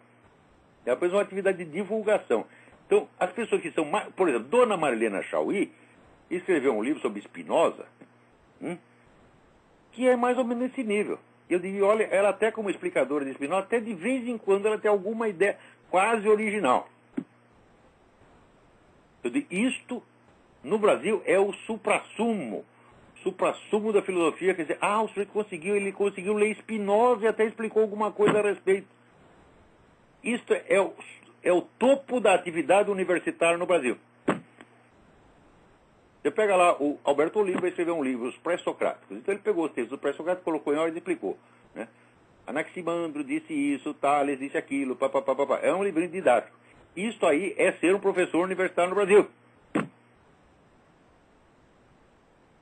É apenas uma atividade de divulgação. Então, as pessoas que são mais... Por exemplo, Dona Marilena Chaui escreveu um livro sobre Spinoza, que é mais ou menos nesse nível. Eu digo, olha, ela até como explicadora de Spinoza, até de vez em quando ela tem alguma ideia quase original. Eu digo, isto, no Brasil, é o suprassumo da filosofia. Quer dizer, o sujeito ele conseguiu ler Spinoza e até explicou alguma coisa a respeito. Isto é o topo da atividade universitária no Brasil. Você pega lá, o Alberto Oliva escreveu um livro, Os Pré-Socráticos. Então ele pegou os textos do Pré-Socrático, colocou em ordem e explicou. Né? Anaximandro disse isso, Tales disse aquilo, papapá. É um livrinho didático. Isso aí é ser um professor universitário no Brasil.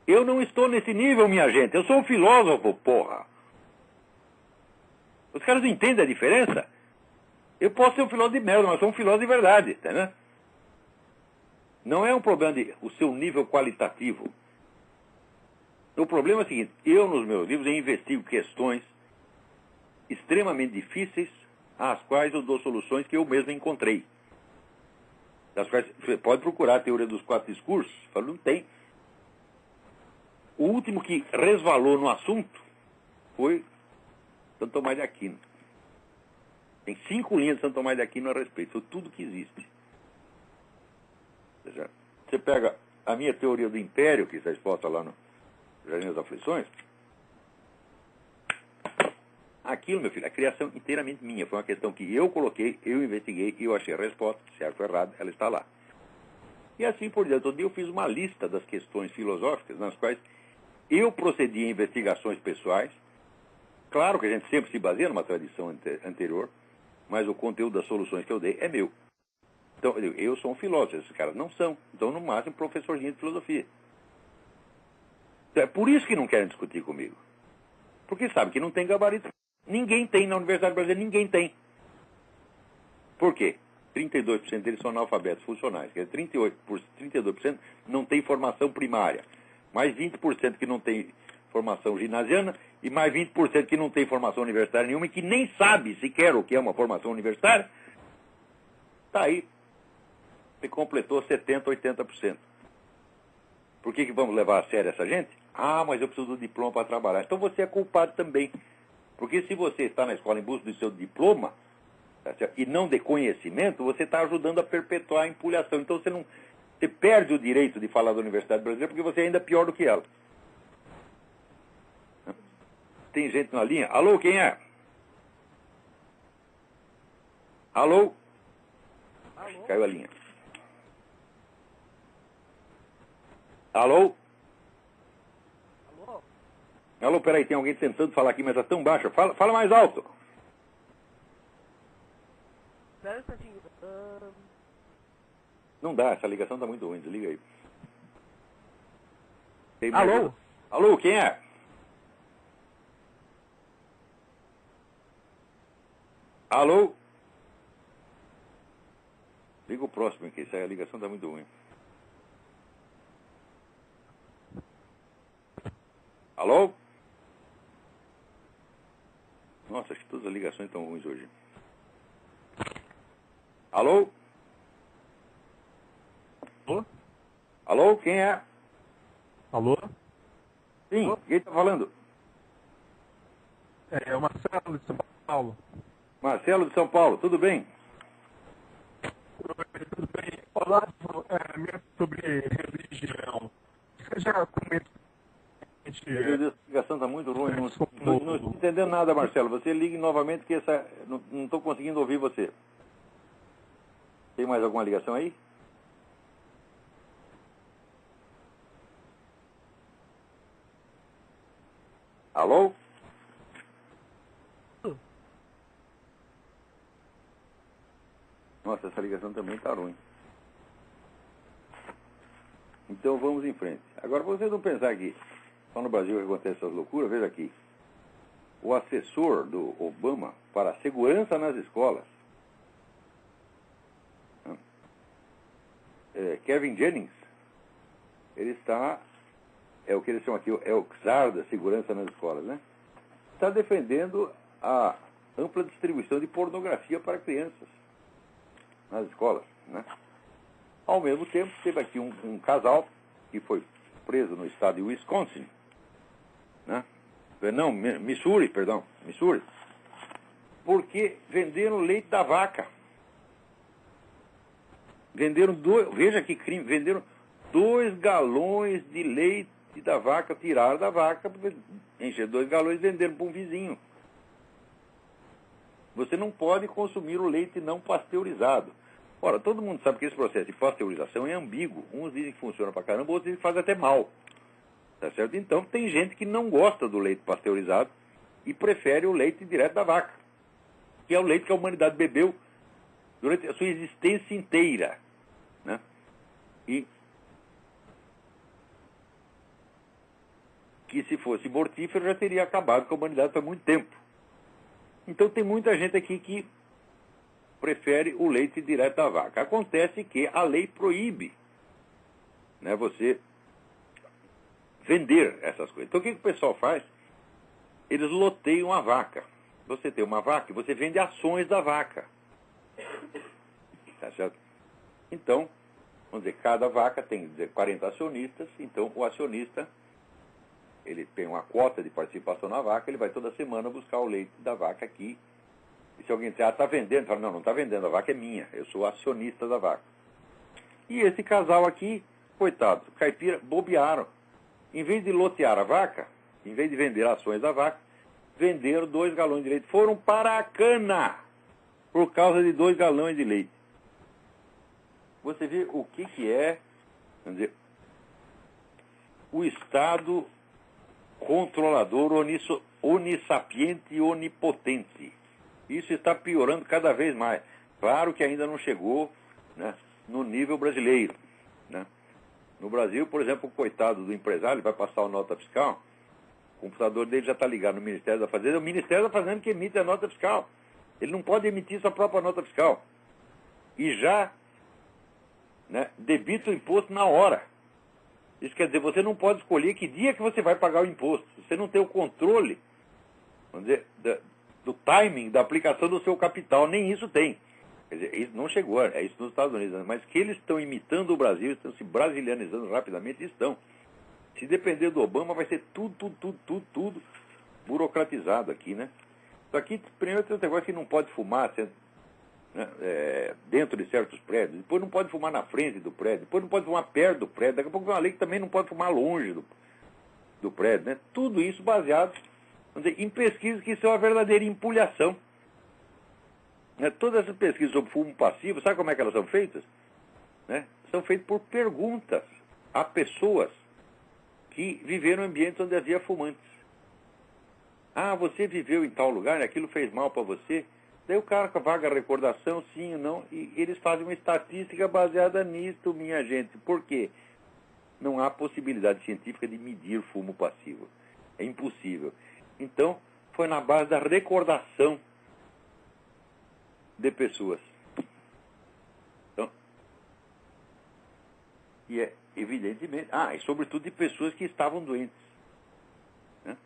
Eu não estou nesse nível, minha gente. Eu sou um filósofo, porra. Os caras não entendem a diferença? Eu posso ser um filósofo de merda, mas sou um filósofo de verdade, tá, né? Não é um problema de o seu nível qualitativo. O problema é o seguinte, eu nos meus livros eu investigo questões extremamente difíceis, às quais eu dou soluções que eu mesmo encontrei. Das quais você pode procurar a teoria dos 4 discursos, falo, não tem. O último que resvalou no assunto foi Santo Tomás de Aquino. Tem 5 linhas de Santo Tomás de Aquino a respeito, foi tudo que existe. Ou seja, você pega a minha teoria do império, que está exposta lá no Jardim das Aflições, aquilo, meu filho, a criação inteiramente minha. Foi uma questão que eu coloquei, eu investiguei e eu achei a resposta, certo ou errado, ela está lá. E assim por diante. Todo dia eu fiz uma lista das questões filosóficas nas quais eu procedi em investigações pessoais. Claro que a gente sempre se baseia numa tradição anterior, mas o conteúdo das soluções que eu dei é meu. Então, eu sou um filósofo, esses caras não são. Então, no máximo, professorzinho de filosofia. Então, é por isso que não querem discutir comigo. Porque sabe que não tem gabarito. Ninguém tem na Universidade Brasileira, ninguém tem. Por quê? 32% deles são analfabetos funcionais. Quer dizer, 32% não tem formação primária. Mais 20% que não tem formação ginasiana e mais 20% que não tem formação universitária nenhuma e que nem sabe sequer o que é uma formação universitária. Está aí. Você completou 70%, 80%. Por que vamos levar a sério essa gente? Ah, mas eu preciso do diploma para trabalhar. Então você é culpado também. Porque se você está na escola em busca do seu diploma, tá certo? E não de conhecimento, você está ajudando a perpetuar a empulhação. Então você perde o direito de falar da Universidade Brasileira porque você é ainda pior do que ela. Tem gente na linha? Alô, quem é? Alô? Alô? Caiu a linha. Alô? Alô? Alô, peraí, tem alguém tentando falar aqui, mas está tão baixo. Fala mais alto. Espera um instantinho. Não dá, essa ligação está muito ruim, desliga aí. Alô? Alô, quem é? Alô? Liga o próximo aqui, a ligação está muito ruim. Alô? Nossa, acho que todas as ligações estão ruins hoje. Alô? Alô? Alô, quem é? Alô? Sim, Alô? quem está falando? É o Marcelo de São Paulo. Marcelo de São Paulo, tudo bem? Oi, tudo bem? Olá, sobre religião. Você já comentou? Meu Deus, a ligação está muito ruim. Não estou entendendo nada, Marcelo. Você ligue novamente que não estou conseguindo ouvir você. Tem mais alguma ligação aí? Alô? Nossa, essa ligação também está ruim. Então vamos em frente. Agora, vocês não pensar que só no Brasil que acontece essas loucuras, veja aqui. O assessor do Obama para a segurança nas escolas, Kevin Jennings, ele está, é o que eles chamam aqui, é o czar da segurança nas escolas, né? Está defendendo a ampla distribuição de pornografia para crianças nas escolas, né? Ao mesmo tempo, teve aqui um casal que foi preso no estado de Wisconsin, né? Não, Missouri, porque venderam leite da vaca. Veja que crime, venderam 2 galões de leite da vaca, tiraram da vaca, encheram 2 galões e venderam para um vizinho. Você não pode consumir o leite não pasteurizado. Ora, todo mundo sabe que esse processo de pasteurização é ambíguo. Uns dizem que funciona pra caramba, outros dizem que faz até mal. Tá certo? Então, tem gente que não gosta do leite pasteurizado e prefere o leite direto da vaca, que é o leite que a humanidade bebeu durante a sua existência inteira, né? E que se fosse mortífero já teria acabado com a humanidade há muito tempo. Então tem muita gente aqui que prefere o leite direto da vaca. Acontece que a lei proíbe né, você vender essas coisas. Então o que o pessoal faz? Eles loteiam a vaca. Você tem uma vaca e você vende ações da vaca. Tá certo? Então, vamos dizer, cada vaca tem 40 acionistas, então o acionista, ele tem uma quota de participação na vaca, ele vai toda semana buscar o leite da vaca aqui. E se alguém disser, está vendendo, fala, não está vendendo, a vaca é minha, eu sou acionista da vaca. E esse casal aqui, coitado, caipira, bobearam. Em vez de lotear a vaca, em vez de vender ações da vaca, venderam 2 galões de leite. Foram para a cana por causa de 2 galões de leite. Você vê o que é, vamos dizer, o Estado controlador, onissapiente e onipotente. Isso está piorando cada vez mais. Claro que ainda não chegou, né, no nível brasileiro, né? No Brasil, por exemplo, o coitado do empresário, ele vai passar a nota fiscal, o computador dele já está ligado no Ministério da Fazenda, é o Ministério da Fazenda que emite a nota fiscal. Ele não pode emitir sua própria nota fiscal. E já, né, debita o imposto na hora. Isso quer dizer, você não pode escolher que dia que você vai pagar o imposto. Você não tem o controle, vamos dizer, do timing da aplicação do seu capital. Nem isso tem. Quer dizer, isso não chegou, é isso nos Estados Unidos. Mas que eles estão imitando o Brasil, estão se brasilianizando rapidamente, estão. Se depender do Obama, vai ser tudo burocratizado aqui, né? Só que, primeiro, tem um negócio que não pode fumar, né, dentro de certos prédios, depois não pode fumar na frente do prédio, depois não pode fumar perto do prédio, daqui a pouco tem uma lei que também não pode fumar longe do prédio, né? Tudo isso baseado, vamos dizer, em pesquisas que são a verdadeira empulhação. Né? Todas essas pesquisas sobre fumo passivo, sabe como é que elas são feitas? Né? São feitas por perguntas a pessoas que viveram em ambientes onde havia fumantes. Ah, você viveu em tal lugar, aquilo fez mal para você? Daí o cara com a vaga recordação, sim ou não, e eles fazem uma estatística baseada nisso, minha gente. Por quê? Não há possibilidade científica de medir fumo passivo. É impossível. Então, foi na base da recordação de pessoas. Então, e é evidentemente... e sobretudo de pessoas que estavam doentes. Né?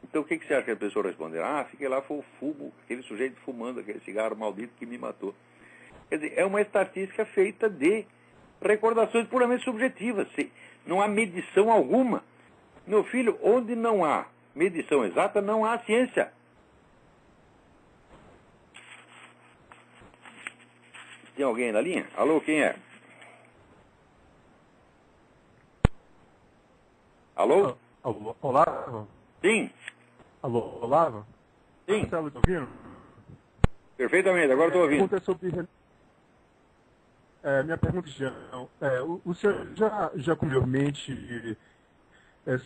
Então, o que você acha que a pessoa responder? Fiquei lá, foi o fumo, aquele sujeito fumando aquele cigarro maldito que me matou. Quer dizer, é uma estatística feita de recordações puramente subjetivas. Não há medição alguma. Meu filho, onde não há medição exata, não há ciência. Tem alguém na linha? Alô, quem é? Alô? Alô, Olavo? Sim. Alô, Olavo? Sim. Marcelo, tá ouvindo? Perfeitamente, agora estou ouvindo. Pergunta sobre... minha pergunta é, o senhor já comeu mente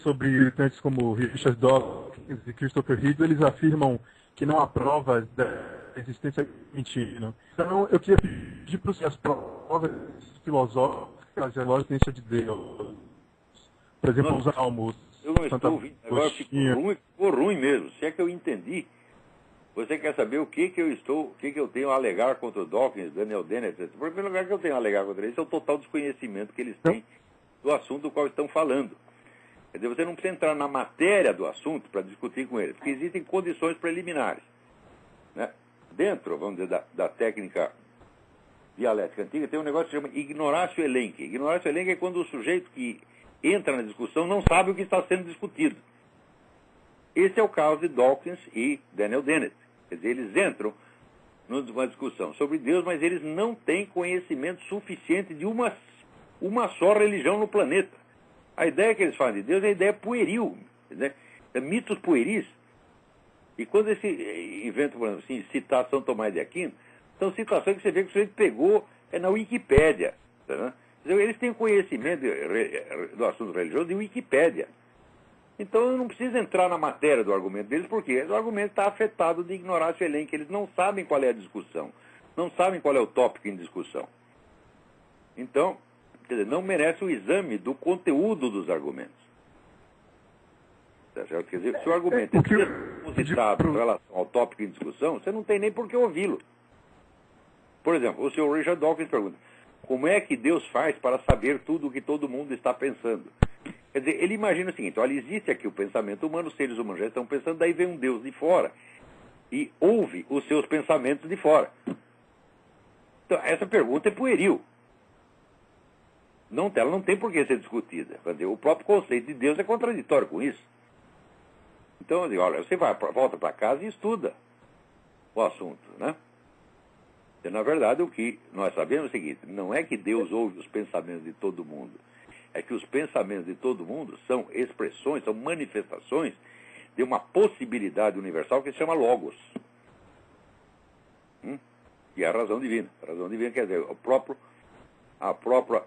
sobre militantes como Richard Dawkins e Christopher Hill? Eles afirmam que não há provas da existência mentira. Então, eu queria pedir para o senhor as provas filosóficas da existência de Deus. Por exemplo, os salmos. Eu não estou ouvindo. Agora ficou ruim mesmo. Se é que eu entendi, você quer saber o que eu tenho a alegar contra o Dawkins, Daniel Dennett? Em primeiro lugar, que eu tenho a alegar contra eles é o total desconhecimento que eles têm do assunto do qual estão falando. Quer dizer, você não precisa entrar na matéria do assunto para discutir com eles, porque existem condições preliminares. Né? Dentro, vamos dizer, da técnica dialética antiga, tem um negócio que se chama ignoratio elenchi. Ignoratio elenchi é quando o sujeito que entra na discussão não sabe o que está sendo discutido. Esse é o caso de Dawkins e Daniel Dennett. Quer dizer, eles entram numa discussão sobre Deus, mas eles não têm conhecimento suficiente de uma só religião no planeta. A ideia que eles fazem de Deus é a ideia pueril, né? É mitos pueris. E quando esse invento, por exemplo, assim, citar São Tomás de Aquino, são citações que você vê que o sujeito pegou na Wikipédia. Né? Eles têm conhecimento do assunto religioso de Wikipédia. Então eu não preciso entrar na matéria do argumento deles, porque o argumento está afetado de ignoratio elenchi. Eles não sabem qual é a discussão, não sabem qual é o tópico em discussão. Então, quer dizer, não merece o exame do conteúdo dos argumentos. Tá certo? Quer dizer, se o argumento é depositado em relação ao tópico em discussão, você não tem nem por que ouvi-lo. Por exemplo, o senhor Richard Dawkins pergunta: Como é que Deus faz para saber tudo o que todo mundo está pensando? Quer dizer, ele imagina o seguinte: olha, existe aqui o pensamento humano, os seres humanos já estão pensando, daí vem um Deus de fora e ouve os seus pensamentos de fora. Então, essa pergunta é pueril. Ela não tem por que ser discutida. Quer dizer, o próprio conceito de Deus é contraditório com isso. Então, eu digo, olha, você volta para casa e estuda o assunto, né? E, na verdade, o que nós sabemos é o seguinte: não é que Deus ouve os pensamentos de todo mundo, é que os pensamentos de todo mundo são expressões, são manifestações de uma possibilidade universal que se chama Logos. E é a razão divina. A razão divina quer dizer, a própria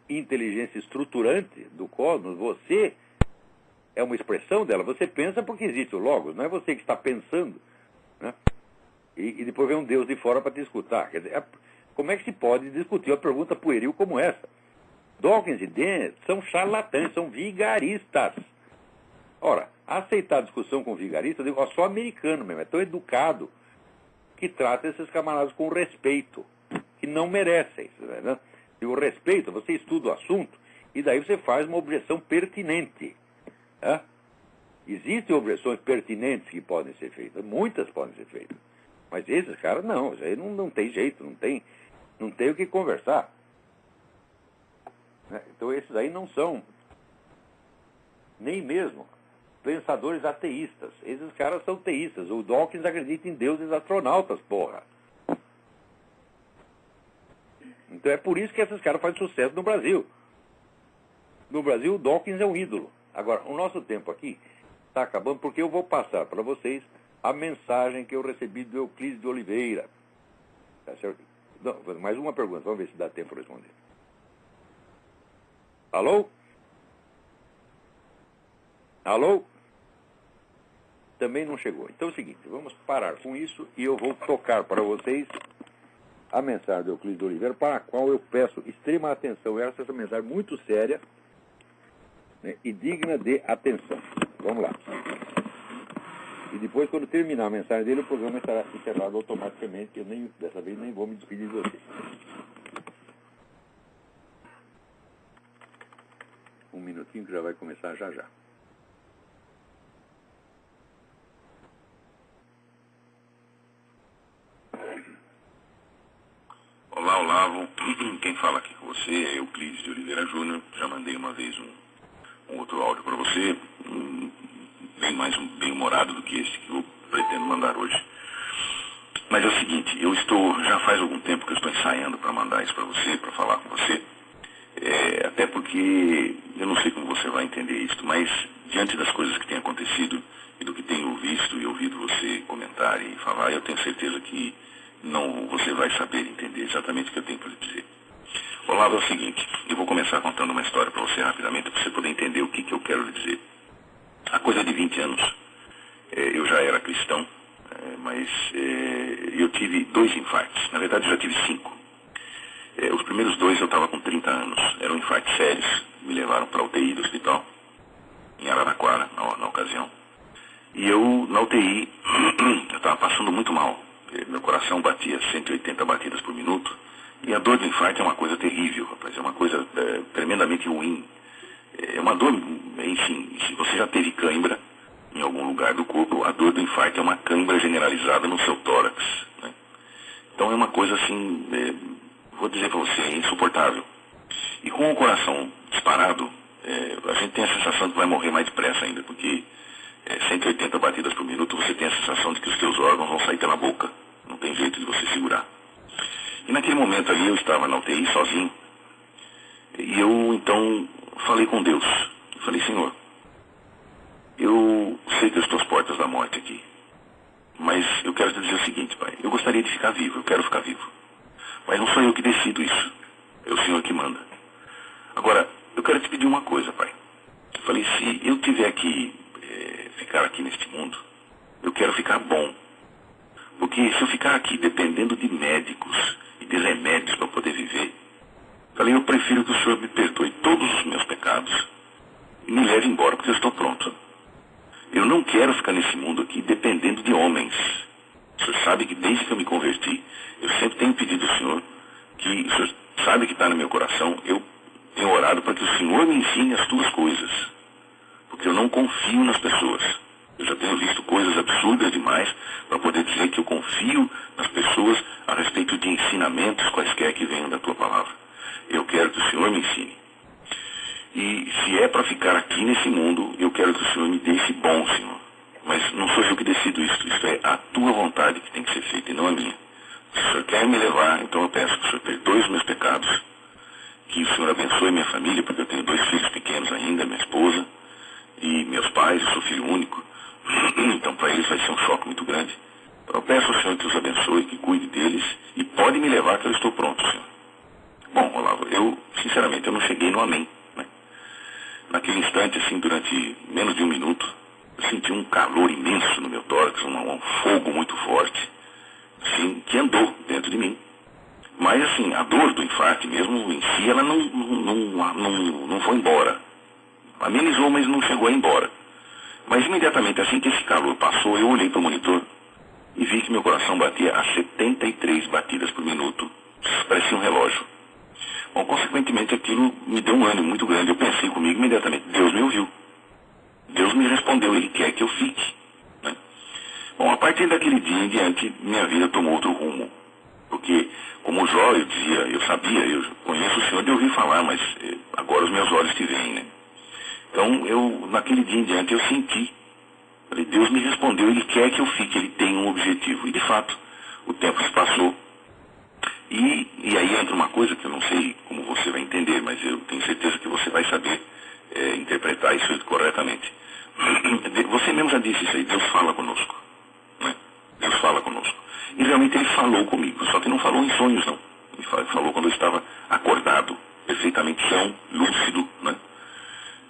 inteligência estruturante do cosmos. Você é uma expressão dela. Você pensa porque existe o Logos, não é você que está pensando, né? E depois vem um Deus de fora para te escutar. Quer dizer, como é que se pode discutir uma pergunta pueril como essa? Dawkins e Dennett são charlatães, são vigaristas. Ora, aceitar a discussão com vigarista, eu digo, ó, só americano mesmo, é tão educado que trata esses camaradas com respeito, que não merecem. Né? E o respeito, você estuda o assunto e daí você faz uma objeção pertinente. Né? Existem objeções pertinentes que podem ser feitas, muitas podem ser feitas. Mas esses caras não, isso aí não tem jeito, não tem o que conversar. Né? Então esses aí não são nem mesmo pensadores ateístas. Esses caras são teístas. O Dawkins acredita em deuses astronautas, porra. Então é por isso que esses caras fazem sucesso no Brasil. No Brasil, o Dawkins é um ídolo. Agora, o nosso tempo aqui está acabando porque eu vou passar para vocês a mensagem que eu recebi do Euclides de Oliveira. Tá certo? Não, mais uma pergunta, vamos ver se dá tempo para responder. Alô? Alô? Também não chegou. Então é o seguinte, vamos parar com isso e eu vou tocar para vocês a mensagem do Euclides de Oliveira, para a qual eu peço extrema atenção. Essa mensagem muito séria, né, e digna de atenção. Vamos lá. E depois, quando terminar a mensagem dele, o programa estará encerrado automaticamente. Eu dessa vez nem vou me despedir de vocês. Um minutinho que já vai começar já já. Olá, Olavo. Quem fala aqui com você é Euclides de Oliveira Júnior. Já mandei uma vez um outro áudio para você, bem humorado do que esse que eu pretendo mandar hoje. Mas é o seguinte, já faz algum tempo que eu estou ensaiando para mandar isso para você, para falar com você. Até porque eu não sei como você vai entender isso, mas diante das coisas que têm acontecido e do que tenho visto e ouvido você comentar e falar, eu tenho certeza que você vai saber entender exatamente o que eu tenho para lhe dizer. Olavo, é o seguinte, eu vou começar contando uma história para você rapidamente, para você poder entender o que eu quero lhe dizer. Há coisa de 20 anos, eu já era cristão, mas eu tive 2 infartos. Na verdade, eu já tive 5. Os primeiros 2 eu estava com 30 anos. Eram infartos sérios. Me levaram para a UTI do hospital, em Araraquara, na ocasião. E eu, na UTI, eu estava passando muito mal. Meu coração batia 180 batidas por minuto. E a dor do infarto é uma coisa terrível, rapaz. É uma coisa tremendamente ruim. É uma dor, enfim, se você já teve cãibra em algum lugar do corpo, a dor do infarto é uma cãibra generalizada no seu tórax. Né? Então é uma coisa assim, vou dizer para você, é insuportável. E com o coração disparado, a gente tem a sensação de que vai morrer mais depressa ainda, porque 180 batidas por minuto, você tem a sensação de que os seus órgãos vão sair pela boca. Não tem jeito de você segurar. E naquele momento ali eu estava na UTI sozinho. E eu então falei com Deus. Falei, Senhor, eu sei que eu estou às portas da morte aqui. Mas eu quero te dizer o seguinte, Pai. Eu gostaria de ficar vivo, eu quero ficar vivo. Mas não sou eu que decido isso. É o Senhor que manda. Agora, eu quero te pedir uma coisa, Pai. Eu falei, se eu tiver que ficar aqui neste mundo, eu quero ficar bom. Porque se eu ficar aqui dependendo de médicos e de remédios para poder viver, falei, eu prefiro que o Senhor me perdoe todos os meus pecados e me leve embora, porque eu estou pronto. Eu não quero ficar nesse mundo aqui dependendo de homens. O Senhor sabe que desde que eu me converti, eu sempre tenho pedido ao Senhor que o Senhor sabe que está no meu coração, eu tenho orado para que o Senhor me ensine as tuas coisas, porque eu não confio nas pessoas. Eu já tenho visto coisas absurdas demais para poder dizer que eu confio nas pessoas a respeito de ensinamentos quaisquer que venham da tua palavra. Eu quero que o Senhor me ensine. E se é para ficar aqui nesse mundo, eu quero que o Senhor me deixe bom, Senhor. Mas não sou eu que decido isso. Isto é a tua vontade que tem que ser feita e não a minha. Se o Senhor quer me levar, então eu peço que o Senhor perdoe os meus pecados, que o Senhor abençoe minha família, porque eu tenho 2 filhos pequenos ainda, minha esposa e meus pais, eu sou filho único. Então para eles vai ser um choque muito grande. Então eu peço ao Senhor que os abençoe, que cuide deles e pode me levar que eu estou pronto, Senhor. Bom, Olavo, eu, sinceramente, eu não cheguei no amém. Naquele instante, assim, durante menos de 1 minuto, eu senti um calor imenso no meu tórax, um fogo muito forte, assim, que andou dentro de mim. Mas, assim, a dor do infarto mesmo em si, ela não foi embora. Amenizou, mas não chegou a ir embora. Mas, imediatamente, assim que esse calor passou, eu olhei para o monitor e vi que meu coração batia a 73 batidas por minuto. Parecia um relógio. Bom, consequentemente, aquilo me deu um ânimo muito grande. Eu pensei comigo imediatamente, Deus me ouviu. Deus me respondeu, Ele quer que eu fique. Né? Bom, a partir daquele dia em diante, minha vida tomou outro rumo. Porque, como Jó, eu dizia, eu sabia, eu conheço o Senhor de ouvir falar, mas agora os meus olhos te veem, né? Então, naquele dia em diante, eu senti. Falei, Deus me respondeu, Ele quer que eu fique, Ele tem um objetivo. E, de fato, o tempo se passou. E aí entra uma coisa que eu não sei como você vai entender, mas eu tenho certeza que você vai saber interpretar isso corretamente. Você mesmo já disse isso aí, Deus fala conosco. Né? Deus fala conosco. E realmente Ele falou comigo, só que não falou em sonhos, não. Ele falou quando eu estava acordado, perfeitamente são, lúcido, né?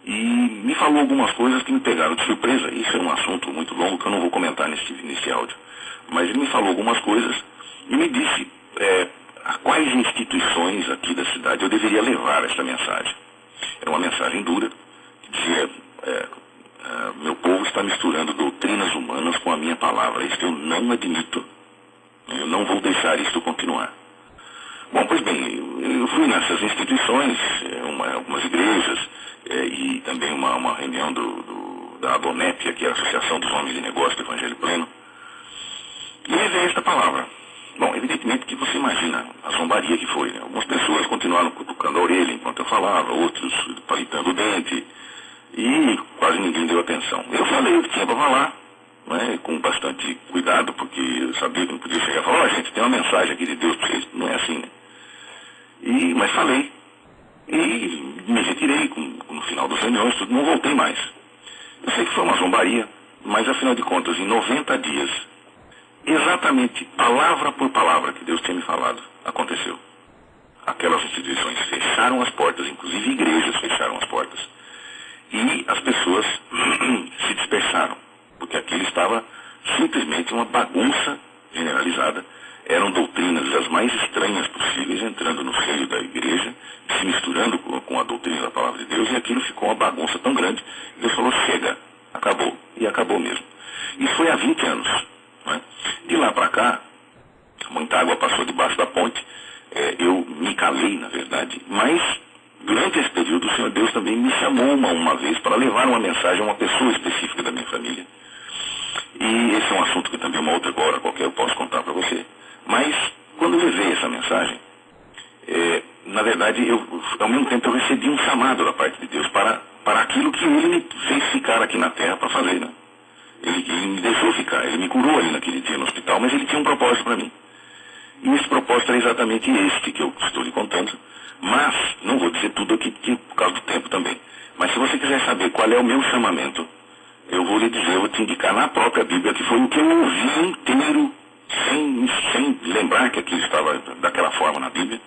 E me falou algumas coisas que me pegaram de surpresa. Isso é um assunto muito longo que eu não vou comentar nesse áudio. Mas ele me falou algumas coisas e me disse a quais instituições aqui da cidade eu deveria levar esta mensagem. Era uma mensagem dura, que dizia, meu povo está misturando doutrinas humanas com a minha palavra. Isso eu não admito. Eu não vou deixar isso continuar. Bom, pois bem, eu fui nessas instituições, algumas igrejas, e também uma reunião da ABONEP, que é a Associação dos Homens de Negócio do Evangelho Pleno, e levei esta palavra. Bom, evidentemente que você imagina a zombaria que foi, né? Algumas pessoas continuaram cutucando a orelha enquanto eu falava, outros palitando o dente, e quase ninguém deu atenção. Eu falei o que tinha para falar, né, com bastante cuidado, porque eu sabia que não podia chegar e falar, gente, tem uma mensagem aqui de Deus para vocês. Não é assim, né? Mas falei. E me retirei no final das reuniões, tudo, não voltei mais. Eu sei que foi uma zombaria, mas afinal de contas, em 90 dias, exatamente palavra por palavra que Deus tinha me falado, aconteceu. Aquelas instituições fecharam as portas, inclusive igrejas fecharam as portas. E as pessoas se dispersaram, porque aquilo estava simplesmente uma bagunça generalizada. Eram doutrinas as mais estranhas possíveis entrando no seio da igreja, se misturando com a doutrina da palavra de Deus, e aquilo ficou uma bagunça tão grande. Deus falou, chega, acabou. E acabou mesmo. Isso foi há 20 anos. Né? De lá para cá, muita água passou debaixo da ponte, eu me calei, na verdade, mas durante esse período o Senhor Deus também me chamou uma vez para levar uma mensagem a uma pessoa específica da minha família. E esse é um assunto que também uma outra hora qualquer eu posso contar para você. Mas quando eu levei essa mensagem, na verdade, ao mesmo tempo eu recebi um chamado da parte de Deus para aquilo que Ele me fez ficar aqui na Terra para fazer, né? Ele me deixou ficar, Ele me curou ali naquele dia no hospital, mas Ele tinha um propósito para mim. E esse propósito era exatamente este que eu estou lhe contando. Mas, não vou dizer tudo aqui por causa do tempo também. Mas se você quiser saber qual é o meu chamamento, eu vou lhe dizer, eu vou te indicar na própria Bíblia, que foi o que eu ouvi inteiro, sem lembrar que aquilo estava daquela forma na Bíblia,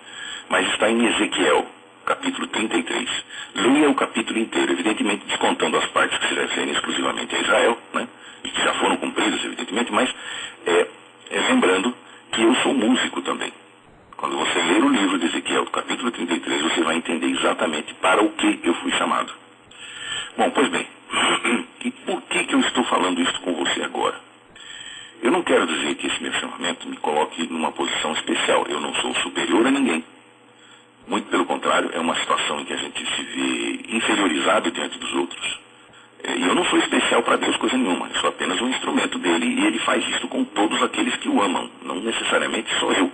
mas está em Ezequiel, capítulo 33. Leia o capítulo inteiro, evidentemente descontando as partes que se referem exclusivamente a Israel, né, e que já foram cumpridas, evidentemente, mas lembrando que eu sou músico também. Quando você ler o livro de Ezequiel, do capítulo 33, você vai entender exatamente para o que eu fui chamado. Bom, pois bem, e por que eu estou falando isso com você agora? Eu não quero dizer que esse meu chamamento me coloque numa posição especial. Eu não sou superior a ninguém. Muito pelo contrário, é uma situação em que a gente se vê inferiorizado diante dos outros. E eu não sou especial para Deus coisa nenhuma, eu sou apenas um instrumento dele e ele faz isso com todos aqueles que o amam. Não necessariamente sou eu,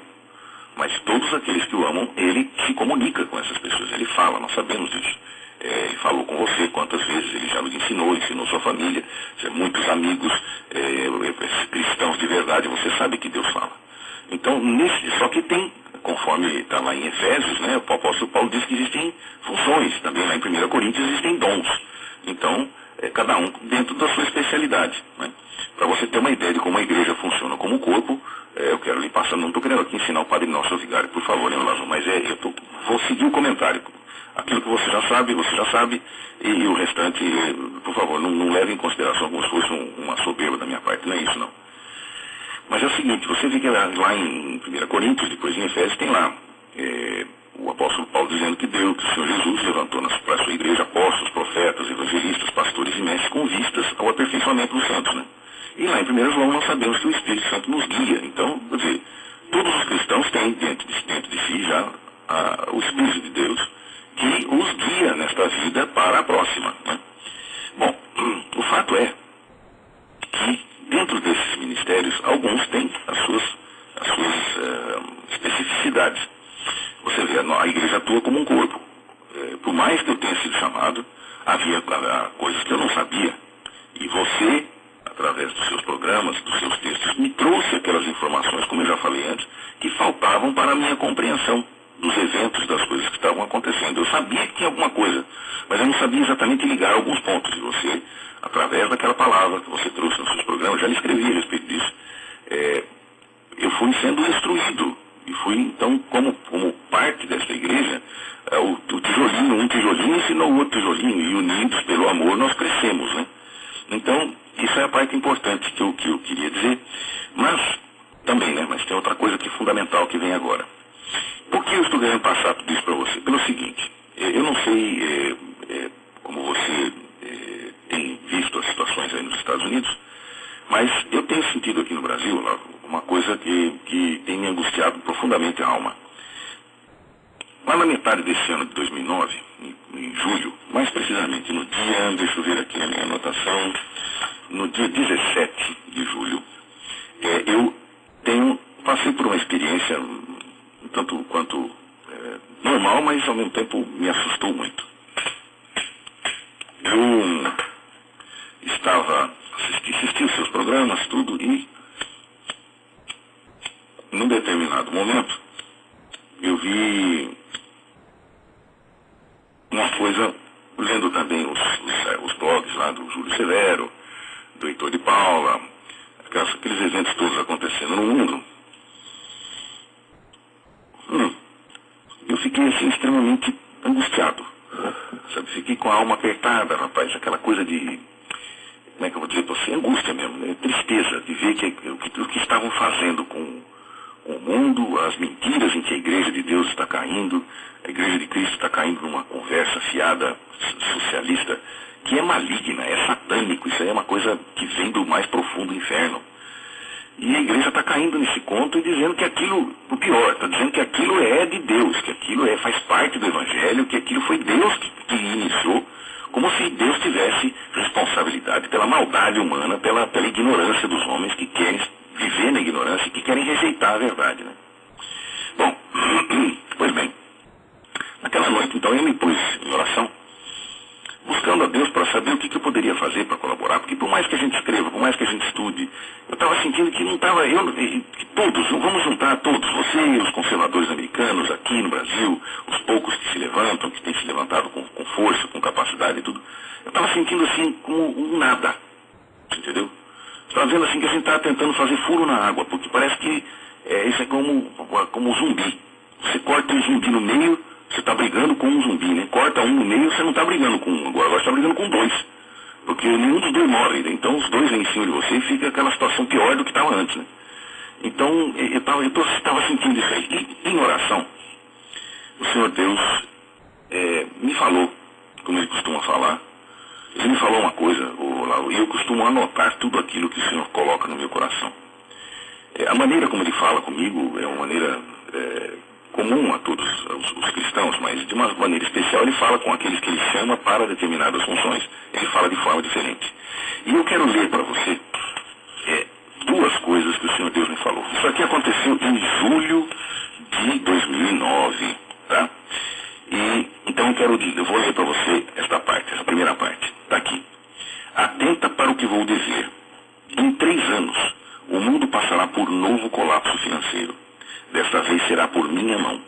mas todos aqueles que o amam, ele se comunica com essas pessoas, ele fala, nós sabemos disso. Ele falou com você quantas vezes, ele já nos ensinou sua família, muitos amigos cristãos de verdade, você sabe que Deus fala. Então, só que tem, conforme está lá em Efésios, né, o apóstolo Paulo diz que existem funções, também lá em 1 Coríntios existem dons. Então, cada um dentro da sua especialidade. Né? Para você ter uma ideia de como a igreja funciona como corpo, eu quero lhe passar, não estou querendo aqui ensinar o Padre Nosso Vigário, por favor, hein, Lázaro, mas vou seguir o comentário. Aquilo que você já sabe, e o restante, por favor, não leve em consideração como se fosse uma soberba da minha parte, não é isso não. Mas é o seguinte, você vê que lá em 1 Coríntios, depois em Efésios, tem lá o apóstolo Paulo dizendo que Deus, que o Senhor Jesus levantou para a sua igreja apóstolos, profetas, evangelistas, pastores e mestres com vistas ao aperfeiçoamento dos santos, né? E lá em 1 João nós sabemos que o Espírito Santo nos guia. Então, quer dizer, todos os cristãos têm dentro de si já o Espírito de Deus que os guia nesta vida para a próxima, né? Bom, o fato é que dentro desses ministérios, alguns têm as suas especificidades. Você vê, a igreja atua como um corpo. Por mais que eu tenha sido chamado, havia coisas que eu não sabia. E você, através dos seus programas, dos seus textos, me trouxe aquelas informações, como eu já falei antes, que faltavam para a minha compreensão dos eventos, das coisas que estavam acontecendo. Eu sabia que tinha alguma coisa, mas eu não sabia exatamente ligar alguns pontos. E você, através daquela palavra que você trouxe nos seus programas, já lhe escrevi a respeito disso. Eu fui sendo instruído. E fui, então, como parte dessa igreja, o tijolinho, um tijolinho ensinou o outro tijolinho, e unidos pelo amor nós crescemos, né? Então, isso é a parte importante que eu queria dizer. Mas, também, né? Mas tem outra coisa que é fundamental que vem agora. Por que eu estou querendo passar tudo isso para você? Pelo seguinte, eu não sei como você tem visto as situações aí nos Estados Unidos, mas eu tenho sentido aqui no Brasil uma coisa que tem me angustiado profundamente a alma. Lá na metade desse ano de 2009, em julho, mais precisamente no dia, deixa eu ver aqui na minha anotação, no dia 17 de julho, eu passei por uma experiência um tanto quanto normal, mas ao mesmo tempo me assustou muito. Eu assisti os seus programas, tudo, e num determinado momento eu vi uma coisa, lendo também os blogs lá do Júlio Severo, do Heitor de Paula, aqueles eventos todos acontecendo no mundo. Eu fiquei assim extremamente angustiado, sabe? Fiquei com a alma apertada, rapaz, aquela coisa de, como é que eu vou dizer para você, angústia mesmo, né? Tristeza de ver o que estavam fazendo com o mundo, as mentiras em que a igreja de Deus está caindo, a igreja de Cristo está caindo numa conversa fiada socialista, que é maligna, é satânico, isso aí é uma coisa que vem do mais profundo inferno. E a igreja está caindo nesse conto e dizendo que aquilo, o pior, está dizendo que aquilo é de Deus, que aquilo faz parte do Evangelho, que aquilo foi Deus que iniciou, como se Deus tivesse responsabilidade pela maldade humana, pela ignorância dos homens que querem viver na ignorância e que querem rejeitar a verdade, né? Bom, pois bem, naquela noite então eu me pus em oração, buscando a Deus para saber o que eu poderia fazer para colaborar, porque por mais que a gente escreva, por mais que a gente estude, eu estava sentindo que não estava, que todos, vamos juntar todos, você e os conservadores americanos aqui no Brasil, os poucos que se levantam, que têm se levantado com força, com capacidade e tudo, eu estava sentindo assim como um nada, entendeu? Estava vendo assim que a gente estava tentando fazer furo na água, porque parece que isso é como um zumbi. Você corta um zumbi no meio, você está brigando com um zumbi, né? Corta um no meio, você não está brigando com um, agora você está brigando com dois. Porque nenhum dos dois morre, né? Então os dois vêm em cima de você e fica aquela situação pior do que estava antes, né? Então eu estava sentindo isso aí. E em oração, o Senhor Deus me falou, como Ele costuma falar. Ele me falou uma coisa, e eu costumo anotar tudo aquilo que o Senhor coloca no meu coração. A maneira como Ele fala comigo é uma maneira comum a todos os cristãos, mas de uma maneira especial ele fala com aqueles que ele chama para determinadas funções. Ele fala de forma diferente. E eu quero ler para você duas coisas que o Senhor Deus me falou. Isso aqui aconteceu em julho de 2009, tá? E então eu vou ler para você esta parte, essa primeira parte. Está aqui. Atenta para o que vou dizer. Em 3 anos, o mundo passará por novo colapso financeiro. Desta vez será por minha mão.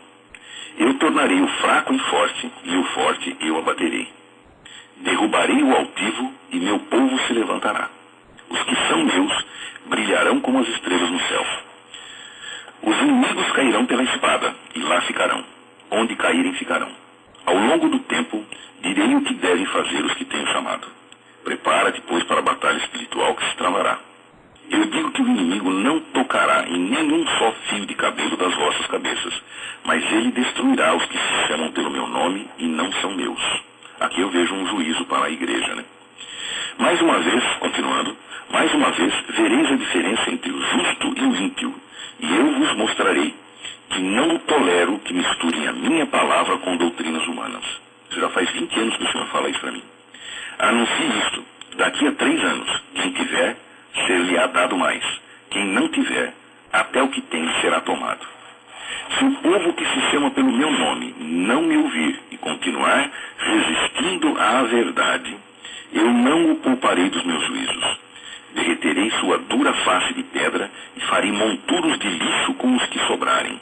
Eu tornarei o fraco em forte, e o forte eu abaterei. Derrubarei o altivo, e meu povo se levantará. Os que são meus brilharão como as estrelas no céu. Os inimigos cairão pela espada, e lá ficarão. Onde caírem, ficarão. Ao longo do tempo, direi o que devem fazer os que tenho chamado. Prepara-te, pois, para a batalha espiritual que se travará. Eu digo que o inimigo não tocará em nenhum só fio de cabelo das vossas cabeças, mas ele destruirá os que se chamam pelo meu nome e não são meus. Aqui eu vejo um juízo para a igreja, né? Mais uma vez, continuando, mais uma vez vereis a diferença entre o justo e o ímpio, e eu vos mostrarei que não tolero que misturem a minha palavra com doutrinas humanas. Isso já faz 20 anos que o Senhor fala isso para mim. Anuncie isto. Daqui a 3 anos, quem tiver, ser-lhe-á dado mais. Quem não tiver, até o que tem será tomado. Se o povo que se chama pelo meu nome não me ouvir e continuar resistindo à verdade, eu não o pouparei dos meus juízos. Derreterei sua dura face de pedra e farei monturos de lixo com os que sobrarem.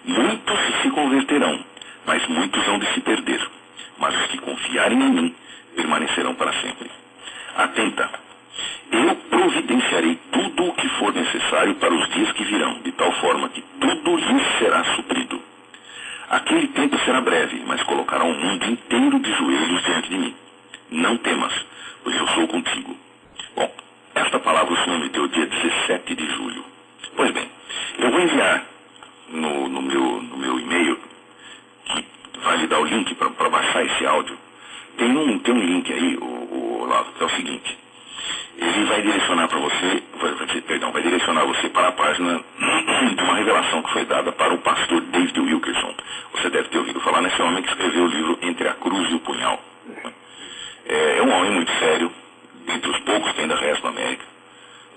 Muitos se converterão, mas muitos hão de se perder. Mas os que confiarem em mim permanecerão para sempre. Atenta! Eu providenciarei tudo o que for necessário para os dias que virão, de tal forma que tudo lhes será suprido. Aquele tempo será breve, mas colocará o mundo inteiro de joelhos diante de mim. Não temas, pois eu sou contigo. Bom, esta palavra o Senhor me deu dia 17 de julho. Pois bem, eu vou enviar no meu e-mail, que vai lhe dar o link para baixar esse áudio. Tem um link aí, Olavo, que é o seguinte. Ele vai direcionar para você, vai direcionar você para a página de uma revelação que foi dada para o pastor David Wilkerson. Você deve ter ouvido falar nesse homem que escreveu o livro Entre a Cruz e o Punhal. É um homem muito sério, dentre os poucos que ainda restam na América.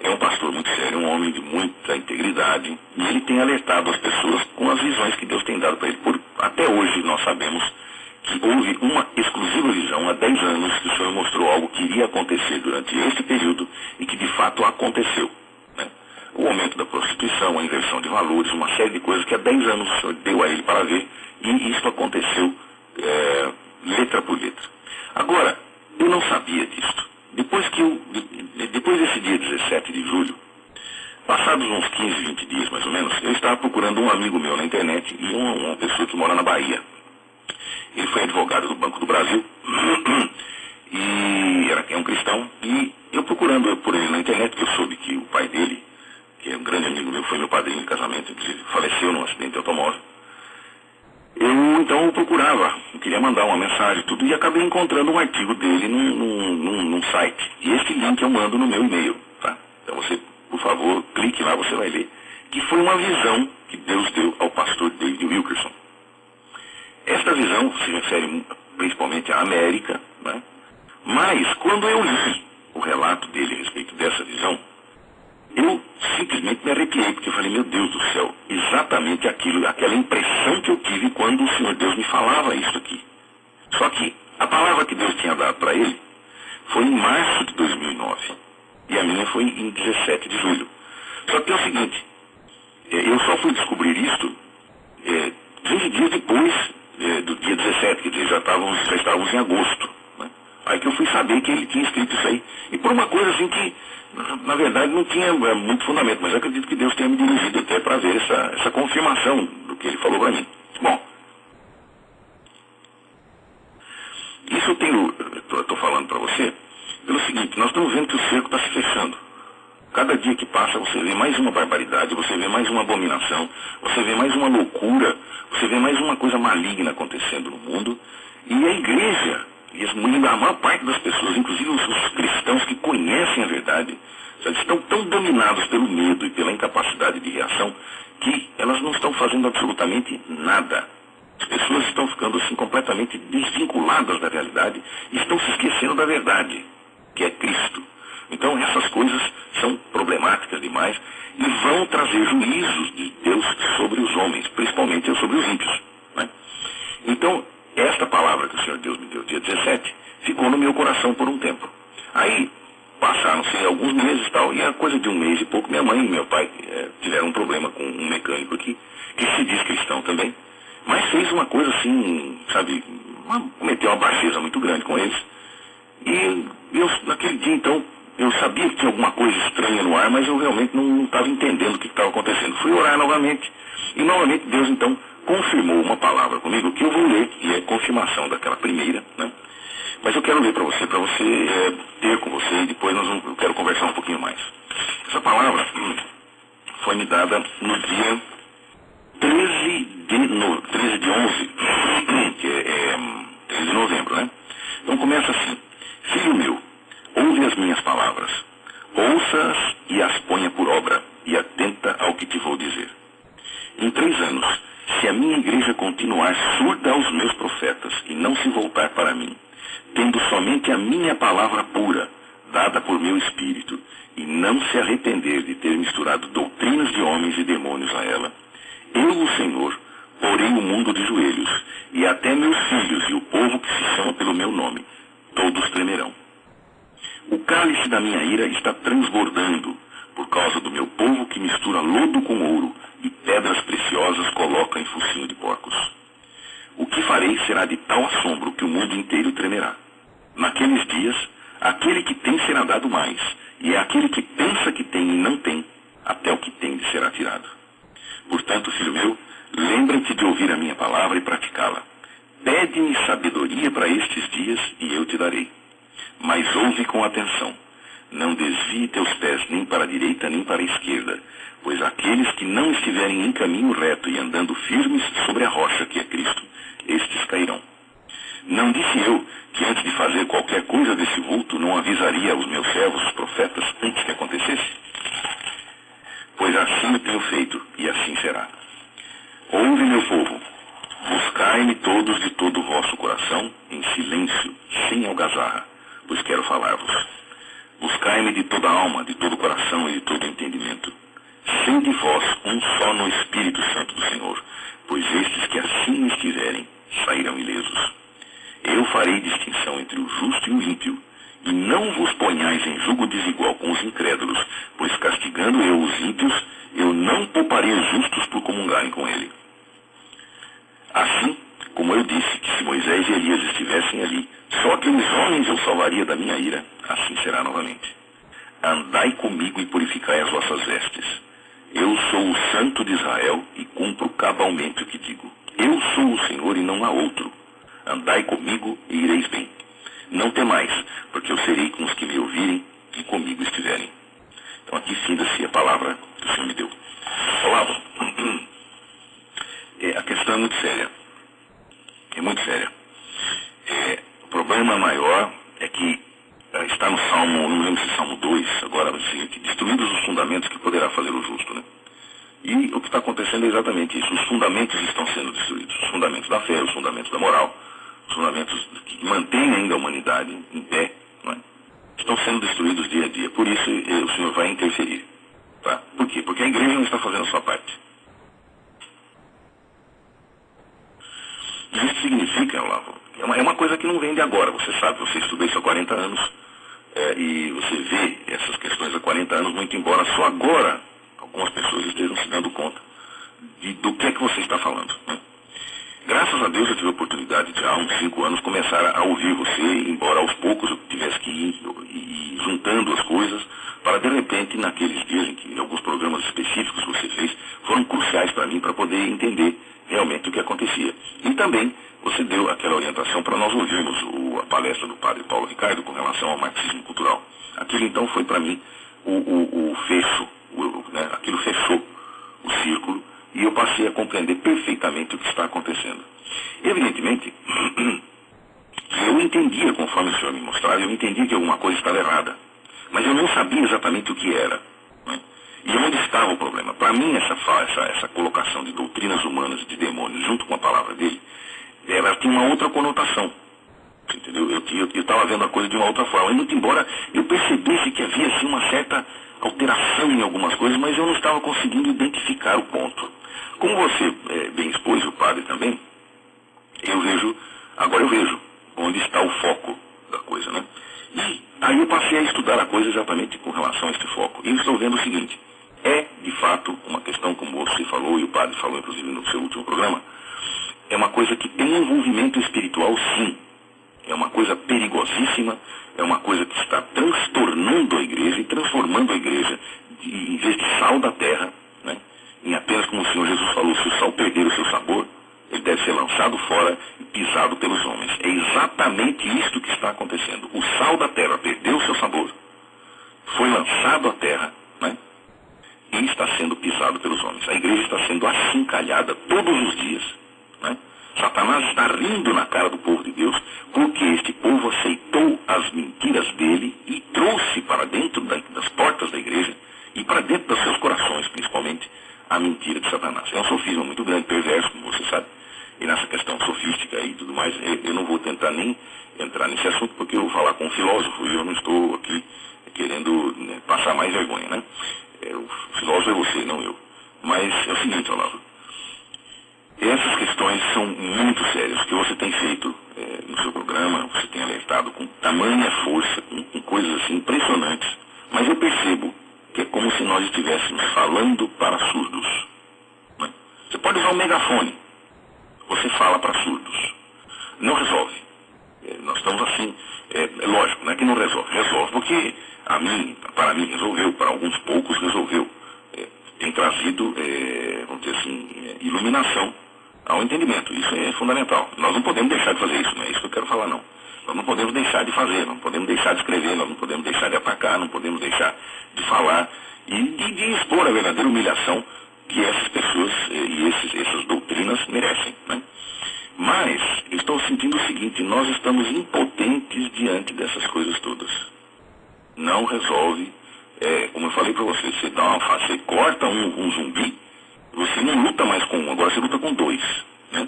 É um pastor muito sério, um homem de muita integridade, e ele tem alertado as pessoas com as visões que Deus tem dado para ele. Até hoje nós sabemos que houve uma exclusiva visão há 10 anos que o Senhor mostrou algo que iria acontecer durante este período e que de fato aconteceu. Né? O aumento da prostituição, a inversão de valores, uma série de coisas que há 10 anos o Senhor deu a ele para ver, e isso aconteceu letra por letra. Agora, eu não sabia disso. Depois desse dia 17 de julho, passados uns 15, 20 dias mais ou menos, eu estava procurando um amigo meu na internet e uma pessoa que mora na Bahia. Ele foi advogado do Banco do Brasil e é um cristão. E eu procurando por ele na internet, porque eu soube que o pai dele, que é um grande amigo meu, foi meu padrinho de casamento, inclusive faleceu num acidente de automóvel. Eu procurava, eu queria mandar uma mensagem e tudo, e acabei encontrando um artigo dele num site. E esse link eu mando no meu e-mail, tá? Então você, por favor, clique lá, você vai ler. Que foi uma visão que Deus deu ao pastor David Wilkerson. Esta visão se refere principalmente à América, né? Mas quando eu li o relato dele a respeito dessa visão, eu simplesmente me arrepiei, porque eu falei, meu Deus do céu, exatamente aquela impressão que eu tive quando o Senhor Deus me falava isso aqui. Só que a palavra que Deus tinha dado para ele foi em março de 2009, e a minha foi em 17 de julho. Só que é o seguinte, eu só fui descobrir isto 15 dias depois do dia 17, quer dizer, já estávamos em agosto. Né? Aí que eu fui saber que ele tinha escrito isso aí. E por uma coisa assim que, na verdade, não tinha muito fundamento, mas eu acredito que Deus tenha me dirigido até para ver essa confirmação do que ele falou para mim. Bom, isso eu estou falando para você pelo seguinte, nós estamos vendo que o cerco está se fechando. Cada dia que passa você vê mais uma barbaridade, você vê mais uma abominação, você vê mais uma loucura, você vê mais uma coisa maligna acontecendo no mundo, e a igreja E a maior parte das pessoas, inclusive os cristãos que conhecem a verdade, sabe, estão tão dominados pelo medo e pela incapacidade de reação que elas não estão fazendo absolutamente nada. As pessoas estão ficando assim completamente desvinculadas da realidade e estão se esquecendo da verdade, que é Cristo. Então essas coisas são problemáticas demais e vão trazer juízos de Deus sobre os homens, principalmente sobre os ímpios, né? Então, esta palavra que o Senhor Deus me deu dia 17 ficou no meu coração por um tempo. Aí passaram-se alguns meses e tal, e a coisa de um mês e pouco, minha mãe e meu pai tiveram um problema com um mecânico aqui, que se diz cristão também, mas fez uma coisa assim, sabe, cometeu uma baixeza muito grande com eles. E eu, naquele dia, então, eu sabia que tinha alguma coisa estranha no ar, mas eu realmente não estava entendendo o que estava acontecendo. Fui orar novamente, e novamente Deus, então, confirmou uma palavra comigo, que eu vou ler, que é confirmação daquela primeira, né? Mas eu quero ler para você ter com você, e depois eu quero conversar um pouquinho mais. Essa palavra foi me dada no dia 13 de 11, que é 13 de novembro, né? Então começa assim: Filho meu, ouve as minhas palavras, ouça-as e as ponha por obra, e atenta ao que te vou dizer. Em 3 anos, se a minha igreja continuar surda aos meus profetas e não se voltar para mim, tendo somente a minha palavra pura, dada por meu espírito, e não se arrepender de ter misturado doutrinas de homens e demônios a ela, eu, o Senhor, porei o mundo de joelhos, e até meus filhos e o povo que se chama pelo meu nome, todos tremerão. O cálice da minha ira está transbordando, por causa do meu povo que mistura lodo com ouro, e pedras preciosas coloca em focinho de porcos. O que farei será de tal assombro que o mundo inteiro tremerá. Naqueles dias, aquele que tem será dado mais, e é aquele que pensa que tem e não tem, até o que tem de será tirado. Portanto, filho meu, lembra-te de ouvir a minha palavra e praticá-la. Pede-me sabedoria para estes dias, e eu te darei. Mas ouve com atenção. Não desvie teus pés nem para a direita nem para a esquerda, pois aqueles que não estiverem em caminho reto e andando firmes sobre a rocha que é Cristo, estes cairão. Não disse eu que antes de fazer qualquer coisa desse vulto não avisaria aos meus servos, os profetas, antes que acontecesse? Pois assim eu tenho feito, e assim será. Ouve, meu povo, buscai-me todos de todo o vosso coração, em silêncio, sem algazarra, pois quero falar-vos. Buscai-me de toda a alma, de todo o coração e de todo o entendimento. Sede vós um só no Espírito Santo do Senhor, pois estes que assim estiverem sairão ilesos. Eu farei distinção entre o justo e o ímpio, e não vos ponhais em julgo desigual com os incrédulos, pois castigando eu os ímpios, eu não pouparei os justos por comungarem com ele. Assim, como eu disse que se Moisés e Elias estivessem ali, só aqueles homens eu salvaria da minha ira, assim será novamente. Andai comigo e purificai as vossas vestes. Eu sou o Santo de Israel e cumpro cabalmente o que digo. Eu sou o Senhor e não há outro. Andai comigo e ireis bem. Não temais, porque eu serei com os que me ouvirem e comigo estiverem. Então aqui finda-se a palavra que o Senhor me deu. Olavo, a questão é muito séria. É muito séria. O problema maior é que está no Salmo, não lembro se Salmo 2, agora é o seguinte: destruídos os fundamentos que poderá fazer o justo, né? E o que está acontecendo é exatamente isso. Os fundamentos estão sendo destruídos. Os fundamentos da fé, os fundamentos da moral, os fundamentos que mantêm ainda a humanidade em pé, não é? Estão sendo destruídos dia a dia. Por isso o Senhor vai interferir. Tá? Por quê? Porque a igreja não está fazendo a sua parte. Isso significa, Olavo, é uma coisa que não vem de agora. Você sabe, você estuda isso há 40 anos e você vê essas questões há 40 anos, muito embora só agora algumas pessoas estejam se dando conta do que é que você está falando, né? Graças a Deus eu tive a oportunidade de há uns 5 anos começar a ouvir você, embora aos poucos eu tivesse que ir juntando as coisas, para de repente, naqueles dias em que alguns programas específicos que você fez foram cruciais para mim, para poder entender realmente o que acontecia. E também você deu aquela orientação para nós ouvirmos a palestra do padre Paulo Ricardo com relação ao marxismo cultural. Aquilo então foi para mim o fecho, né? Aquilo fechou o círculo e eu passei a compreender perfeitamente o que está acontecendo. Evidentemente Eu entendia, conforme o senhor me mostrava, eu entendia que alguma coisa estava errada. Mas eu não sabia exatamente o que era. Né? E onde estava o problema? Para mim, essa colocação de doutrinas humanas e de demônios junto com a palavra dele, ela tinha uma outra conotação. Entendeu? Eu estava vendo a coisa de uma outra forma. Muito embora eu percebesse que havia assim, uma certa alteração em algumas coisas, mas eu não estava conseguindo identificar o ponto. Como você bem expôs, o padre também, agora eu vejo onde está o foco da coisa, né? E aí eu passei a estudar a coisa exatamente com relação a este foco. E eu estou vendo o seguinte, de fato, uma questão, como você falou, e o padre falou, inclusive, no seu último programa, é uma coisa que tem envolvimento espiritual, sim. É uma coisa perigosíssima, é uma coisa que está transtornando a igreja e transformando a igreja, em vez de sal da terra, né, em apenas, como o Senhor Jesus falou, se o sal perder o seu sabor, ele deve ser lançado fora e pisado pelos homens. É exatamente isto que está acontecendo. O sal da terra perdeu o seu sabor, foi lançado à terra, né, e está sendo pisado pelos homens. A igreja está sendo achincalhada todos os dias, né? Satanás está rindo na cara do povo de Deus, porque este povo aceitou as mentiras dele e trouxe para dentro das portas da igreja e para dentro dos seus corações, principalmente, a mentira de Satanás. É um sofisma muito grande, perverso, como você sabe, e nessa questão sofística e tudo mais, eu não vou tentar nem entrar nesse assunto, porque eu vou falar com um filósofo e eu não estou aqui querendo, né, passar mais vergonha, né? O filósofo é você, não eu. Mas é o seguinte, Olavo. Essas questões são muito sérias. O que você tem feito no seu programa, você tem alertado com tamanha força, com coisas assim impressionantes. Mas eu percebo que é como se nós estivéssemos falando para surdos. Né? Você pode usar um megafone. Você fala para surdos. Não resolve. Nós estamos assim, lógico, não é que não resolve. Resolve porque para mim resolveu, para alguns poucos resolveu. Tem trazido, vamos dizer assim, iluminação ao entendimento. Isso é fundamental. Nós não podemos deixar de fazer isso, não é isso que eu quero falar, não. Nós não podemos deixar de fazer, não podemos deixar de escrever, nós não podemos deixar de atacar, não podemos deixar de falar e de expor a verdadeira humilhação que essas pessoas e essas doutrinas merecem, né? Mas eu estou sentindo o seguinte, nós estamos impotentes diante dessas coisas todas. Não resolve. Como eu falei para você, você corta um zumbi, você não luta mais com um, agora você luta com dois, né?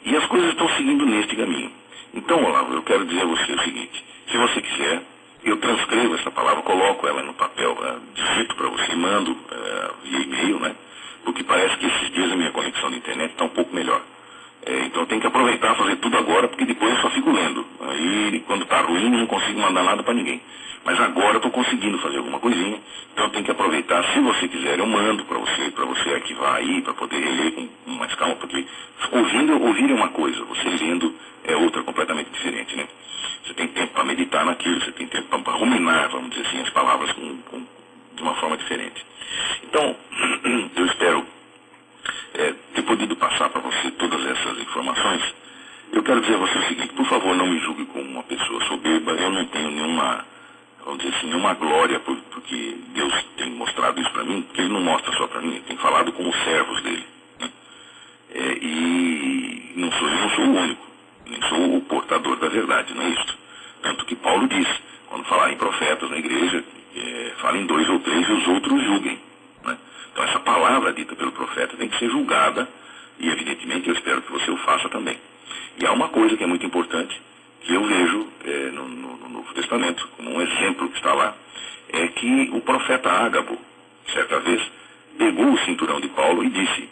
E as coisas estão seguindo neste caminho. Então, Olavo, eu quero dizer a você o seguinte, se você quiser, eu transcrevo essa palavra, coloco ela no papel, digito para você, mando via e-mail, né? Porque parece que esses dias a minha conexão de internet está um pouco melhor. Então eu tenho que aproveitar e fazer tudo agora, porque depois eu só fico lendo. Aí, quando está ruim, eu não consigo mandar nada para ninguém. Mas agora eu estou conseguindo fazer alguma coisinha, então eu tenho que aproveitar. Se você quiser, eu mando para você arquivar aí, para poder ler com mais calma, porque ouvir é uma coisa, você lendo é outra completamente diferente, né? Você tem tempo para meditar naquilo, você tem tempo para ruminar, vamos dizer assim, as palavras de uma forma diferente. Então, eu espero ter podido passar para você todas essas informações. Eu quero dizer a você o seguinte, por favor, não me julgue como uma pessoa soberba, eu não tenho nenhuma, vamos dizer assim, nenhuma glória, porque Deus tem mostrado isso para mim, porque Ele não mostra só para mim, Ele tem falado com os servos dele. Né? E eu não sou o único, nem sou o portador da verdade, não é isso? Tanto que Paulo diz, quando falar em profetas na igreja, fala em 2 ou 3 e os outros julguem. Né? Então essa palavra dita pelo profeta tem que ser julgada, e evidentemente eu espero que você o faça também. E há uma coisa que é muito importante, que eu vejo no Novo Testamento, como um exemplo que está lá, é que o profeta Ágabo, certa vez, pegou o cinturão de Paulo e disse,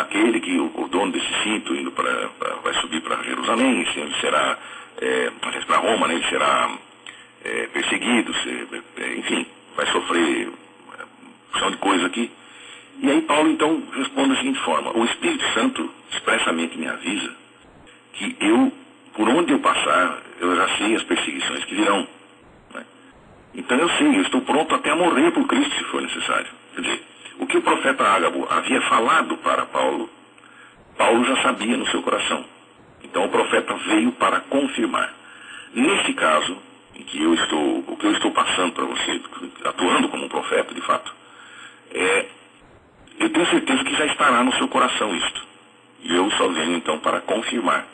aquele que o dono desse cinto vai subir para Jerusalém, ele será, para Roma, né, ele será perseguido, enfim, vai sofrer opção de coisa aqui. E aí Paulo então responde da seguinte forma, o Espírito Santo expressamente me avisa que por onde eu passar, eu já sei as perseguições que virão. Né? Então eu sei, eu estou pronto até a morrer por Cristo, se for necessário. Quer dizer, o que o profeta Ágabo havia falado para Paulo, Paulo já sabia no seu coração. Então o profeta veio para confirmar. Nesse caso, em que o que eu estou passando para você, atuando como um profeta, de fato, eu tenho certeza que já estará no seu coração isto. E eu só venho então para confirmar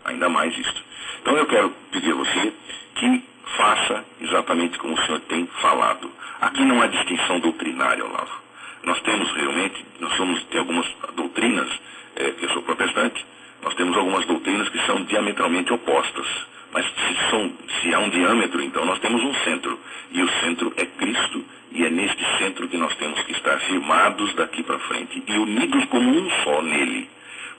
ainda mais isto. Então eu quero pedir a você que faça exatamente como o senhor tem falado. Aqui não há distinção doutrinária, Olavo. Nós temos realmente, tem algumas doutrinas, eu sou protestante, nós temos algumas doutrinas que são diametralmente opostas. Mas se há um diâmetro, então nós temos um centro. E o centro é Cristo, e é neste centro que nós temos que estar firmados daqui para frente e unidos como um só nele.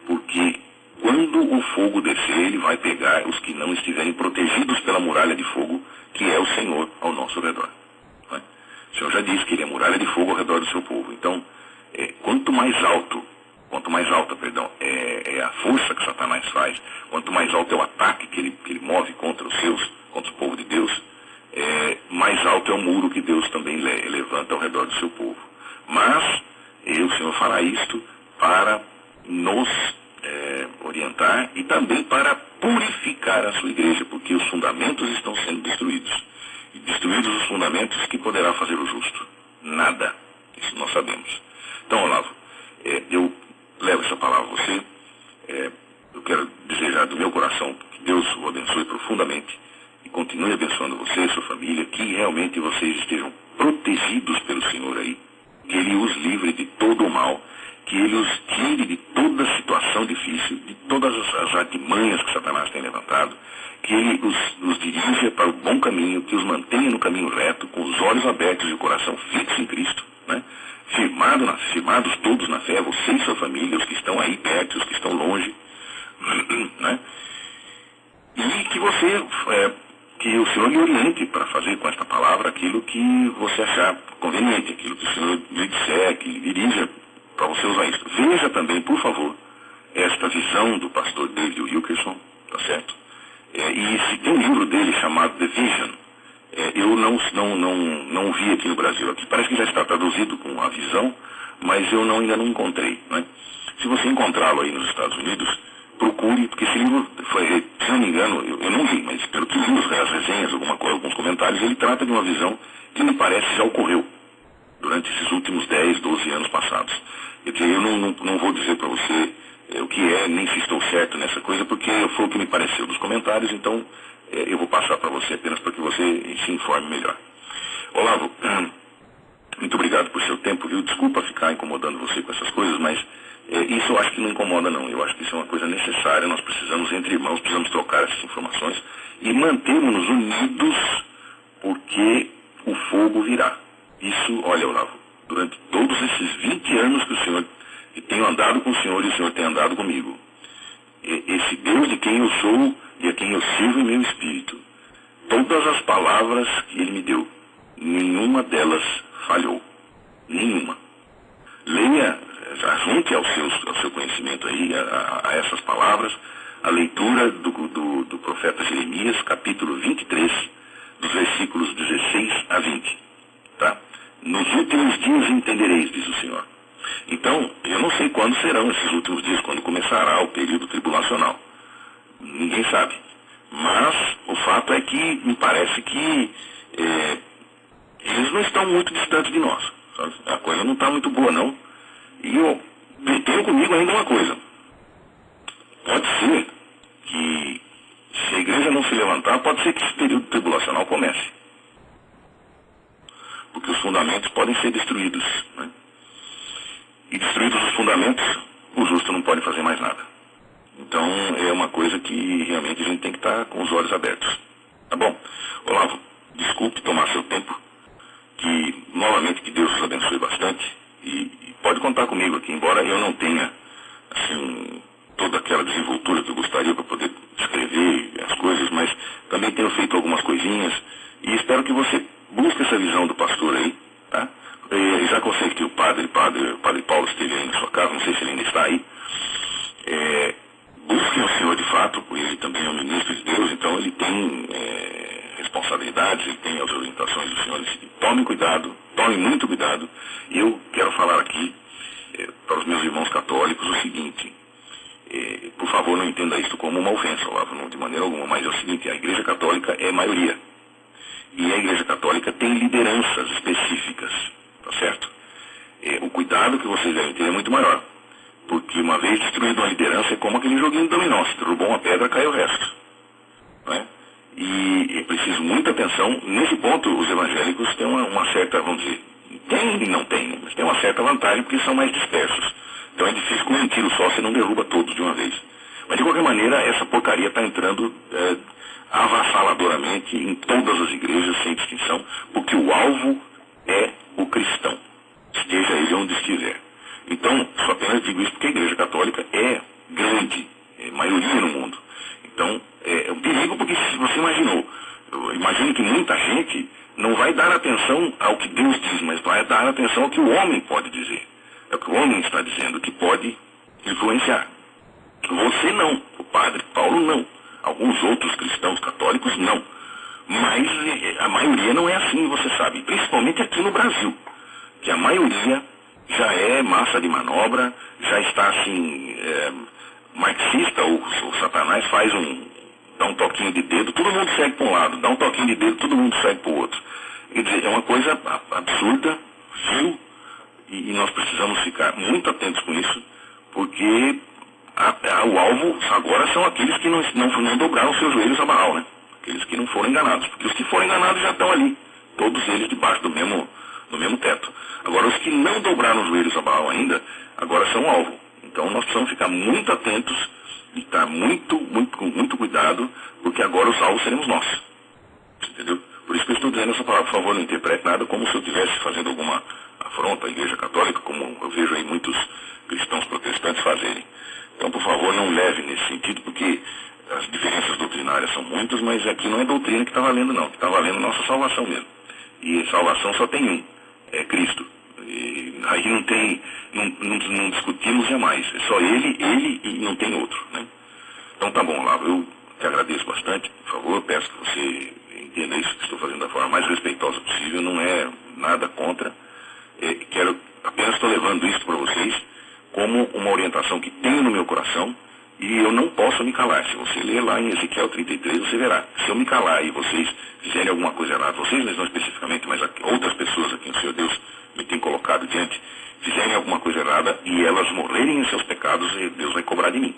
Porque quando o fogo descer, ele vai pegar os que não estiverem protegidos pela muralha de fogo, que é o Senhor ao nosso redor. Não é? O Senhor já disse que ele é muralha de fogo ao redor do seu povo. Então, quanto mais alta é a força que Satanás faz, quanto mais alto é o ataque que ele move contra o povo de Deus, mais alto é o muro que Deus também levanta ao redor do seu povo. Mas, o Senhor fará isto para nos orientar e também para purificar a sua igreja, porque os fundamentos estão sendo destruídos. E destruídos os fundamentos, que poderá fazer o justo? Nada. Isso nós sabemos. Então, Olavo, eu levo essa palavra a você. Eu quero desejar do meu coração que Deus o abençoe profundamente e continue abençoando você e sua família, que realmente vocês estejam protegidos pelo Senhor aí, que Ele os livre de todo o mal, que Ele os tire de toda situação difícil, de todas as artimanhas que Satanás tem levantado, que Ele os dirija para o bom caminho, que os mantenha no caminho reto, com os olhos abertos e o coração fixo em Cristo, né? Firmados todos na fé, você e sua família, os que estão aí perto, os que estão longe, né? E que que o Senhor lhe oriente para fazer com esta palavra aquilo que você achar conveniente, aquilo que o Senhor lhe disser, que lhe dirija para você usar isso. Veja também, por favor, esta visão do pastor David Wilkerson, tá certo? E se tem um livro dele chamado The Vision, eu não vi aqui no Brasil. Aqui parece que já está traduzido com a visão, mas eu ainda não encontrei, né? Se você encontrá-lo aí nos Estados Unidos, procure, porque esse livro foi, se não me engano, eu não li, mas pelo que li as resenhas, alguns comentários, ele trata de uma visão que me parece já ocorreu durante esses últimos 10, 12 anos passados. Eu não vou dizer para você o que é, nem se estou certo nessa coisa, porque foi o que me pareceu dos comentários, então eu vou passar para você apenas para que você se informe melhor. Olavo, muito obrigado por seu tempo, viu? Desculpa ficar incomodando você com essas coisas, mas isso eu acho que não incomoda não. Eu acho que isso é uma coisa necessária, nós precisamos, entre irmãos, precisamos trocar essas informações e mantermos-nos unidos, porque o fogo virá. Isso, olha, Olavo, durante todos esses 20 anos que tenho andado com o Senhor e o Senhor tem andado comigo, esse Deus de quem eu sou e a quem eu sirvo em meu espírito, todas as palavras que Ele me deu, nenhuma delas falhou. Nenhuma. Leia, junte ao seu conhecimento aí, a essas palavras, a leitura do profeta Jeremias, capítulo 23, dos versículos 16 a 20. Tá? Nos últimos dias entendereis, diz o Senhor. Então, eu não sei quando serão esses últimos dias, quando começará o período tribulacional. Ninguém sabe. Mas o fato é que me parece que eles não estão muito distantes de nós. Sabe? A coisa não está muito boa, não. E eu tenho comigo ainda uma coisa. Pode ser que, se a igreja não se levantar, pode ser que esse período tribulacional comece. Porque os fundamentos podem ser destruídos, né? E destruídos os fundamentos, o justo não pode fazer mais nada. Então, é uma coisa que realmente a gente tem que estar com os olhos abertos. Tá bom? Olavo, desculpe tomar seu tempo. Novamente, que Deus os abençoe bastante. E pode contar comigo aqui, embora eu não tenha, assim, toda aquela desenvoltura que eu gostaria para poder escrever as coisas, mas também tenho feito algumas coisinhas. E espero que você busque essa visão do pastor aí, tá? Já que eu sei que o padre Paulo esteve aí na sua casa, não sei se ele ainda está aí. Busquem o Senhor de fato, porque ele também é um ministro de Deus, então ele tem responsabilidades, ele tem as orientações do Senhor. Tome cuidado, tome muito cuidado. E eu quero falar aqui para os meus irmãos católicos o seguinte: por favor, não entenda isso como uma ofensa, Olavo, não, de maneira alguma, mas é o seguinte: a Igreja Católica é maioria. E a Igreja Católica tem lideranças específicas, tá certo? O cuidado que vocês devem ter é muito maior. Porque uma vez destruída uma liderança é como aquele joguinho de dominó. Se derrubou uma pedra, cai o resto. Não é? E é preciso muita atenção. Nesse ponto, os evangélicos têm uma certa, vamos dizer, tem e não tem, né? Mas tem uma certa vantagem porque são mais dispersos. Então é difícil com um tiro só, você não derruba todos de uma vez. Mas de qualquer maneira, essa porcaria está entrando avassaladoramente em todas as igrejas, sem distinção, porque o alvo é o cristão, esteja ele onde estiver. Então, só apenas digo isso porque a Igreja Católica é grande, é maioria no mundo. Então, é um perigo porque se você imaginou, eu imagino que muita gente não vai dar atenção ao que Deus diz, mas vai dar atenção ao que o homem pode dizer. É o que o homem está dizendo que pode influenciar. Você não, o padre Paulo não, alguns outros cristãos católicos não. Mas a maioria não é assim, você sabe, principalmente aqui no Brasil, que a maioria já é massa de manobra, já está assim, marxista, o Satanás dá um toquinho de dedo, todo mundo segue para um lado, dá um toquinho de dedo, todo mundo segue para o outro. Quer dizer, é uma coisa absurda, vil, e nós precisamos ficar muito atentos com isso, porque o alvo agora são aqueles que não dobraram seus joelhos a Baal, né? Aqueles que não foram enganados, porque os que foram enganados já estão ali, todos eles debaixo do mesmo teto. Agora, os que não dobraram os joelhos a Baal ainda, agora são alvo. Então, nós precisamos ficar muito atentos e estar com muito cuidado, porque agora os alvos seremos nós. Entendeu? Por isso que eu estou dizendo essa palavra, por favor, não interprete nada como se eu estivesse fazendo alguma afronta à Igreja Católica, como eu vejo aí muitos cristãos protestantes fazerem. Então, por favor, não leve nesse sentido, porque as diferenças doutrinárias são muitas, mas aqui não é doutrina que está valendo, não. O que está valendo é nossa salvação mesmo. E salvação só tem um, é Cristo. E aí não discutimos jamais. É só ele e não tem outro, né? Então tá bom, Olavo, eu te agradeço bastante. Por favor, eu peço que você entenda isso que estou fazendo da forma mais respeitosa possível. Não é nada contra. Apenas estou levando isso para vocês como uma orientação que tenho no meu coração e eu não posso me calar. Se você ler lá em Ezequiel 33, você verá. Se eu me calar e vocês fizerem alguma coisa errada, vocês não especificamente, mas outras pessoas aqui, o Senhor Deus me tem colocado diante, fizerem alguma coisa errada e elas morrerem em seus pecados, Deus vai cobrar de mim.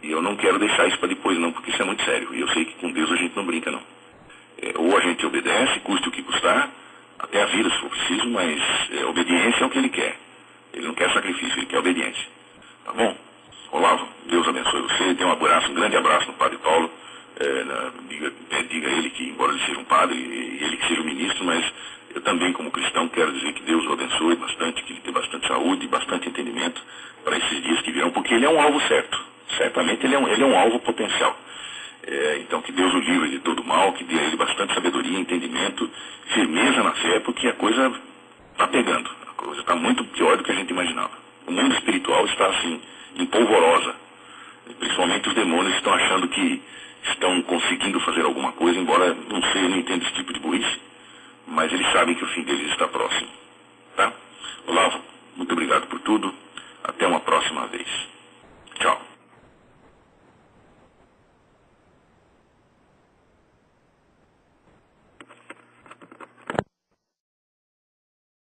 E eu não quero deixar isso para depois não, porque isso é muito sério. E eu sei que com Deus a gente não brinca não. Ou a gente obedece, custe o que custar, até a vida se for preciso, mas obediência é o que Ele quer. Ele não quer sacrifício, Ele quer obediência. Tá bom? Olavo, Deus abençoe você. Dê um grande abraço no Padre Paulo. Diga a ele que, embora ele seja um padre, e ele que seja um ministro, mas eu também, como cristão, quero dizer que Deus o abençoe bastante, que ele tenha bastante saúde e bastante entendimento para esses dias que virão, porque ele é um alvo certo. Certamente ele é um alvo potencial. Então, que Deus o livre de todo mal, que dê a ele bastante sabedoria, entendimento, firmeza na fé, porque a coisa está pegando. A coisa está muito pior do que a gente imaginava. O mundo espiritual está, assim, empolvorosa. Principalmente os demônios estão achando que estão conseguindo fazer alguma coisa, embora, não sei, eu não entendo esse tipo de burrice, mas eles sabem que o fim deles está próximo. Tá? Olavo, muito obrigado por tudo. Até uma próxima vez.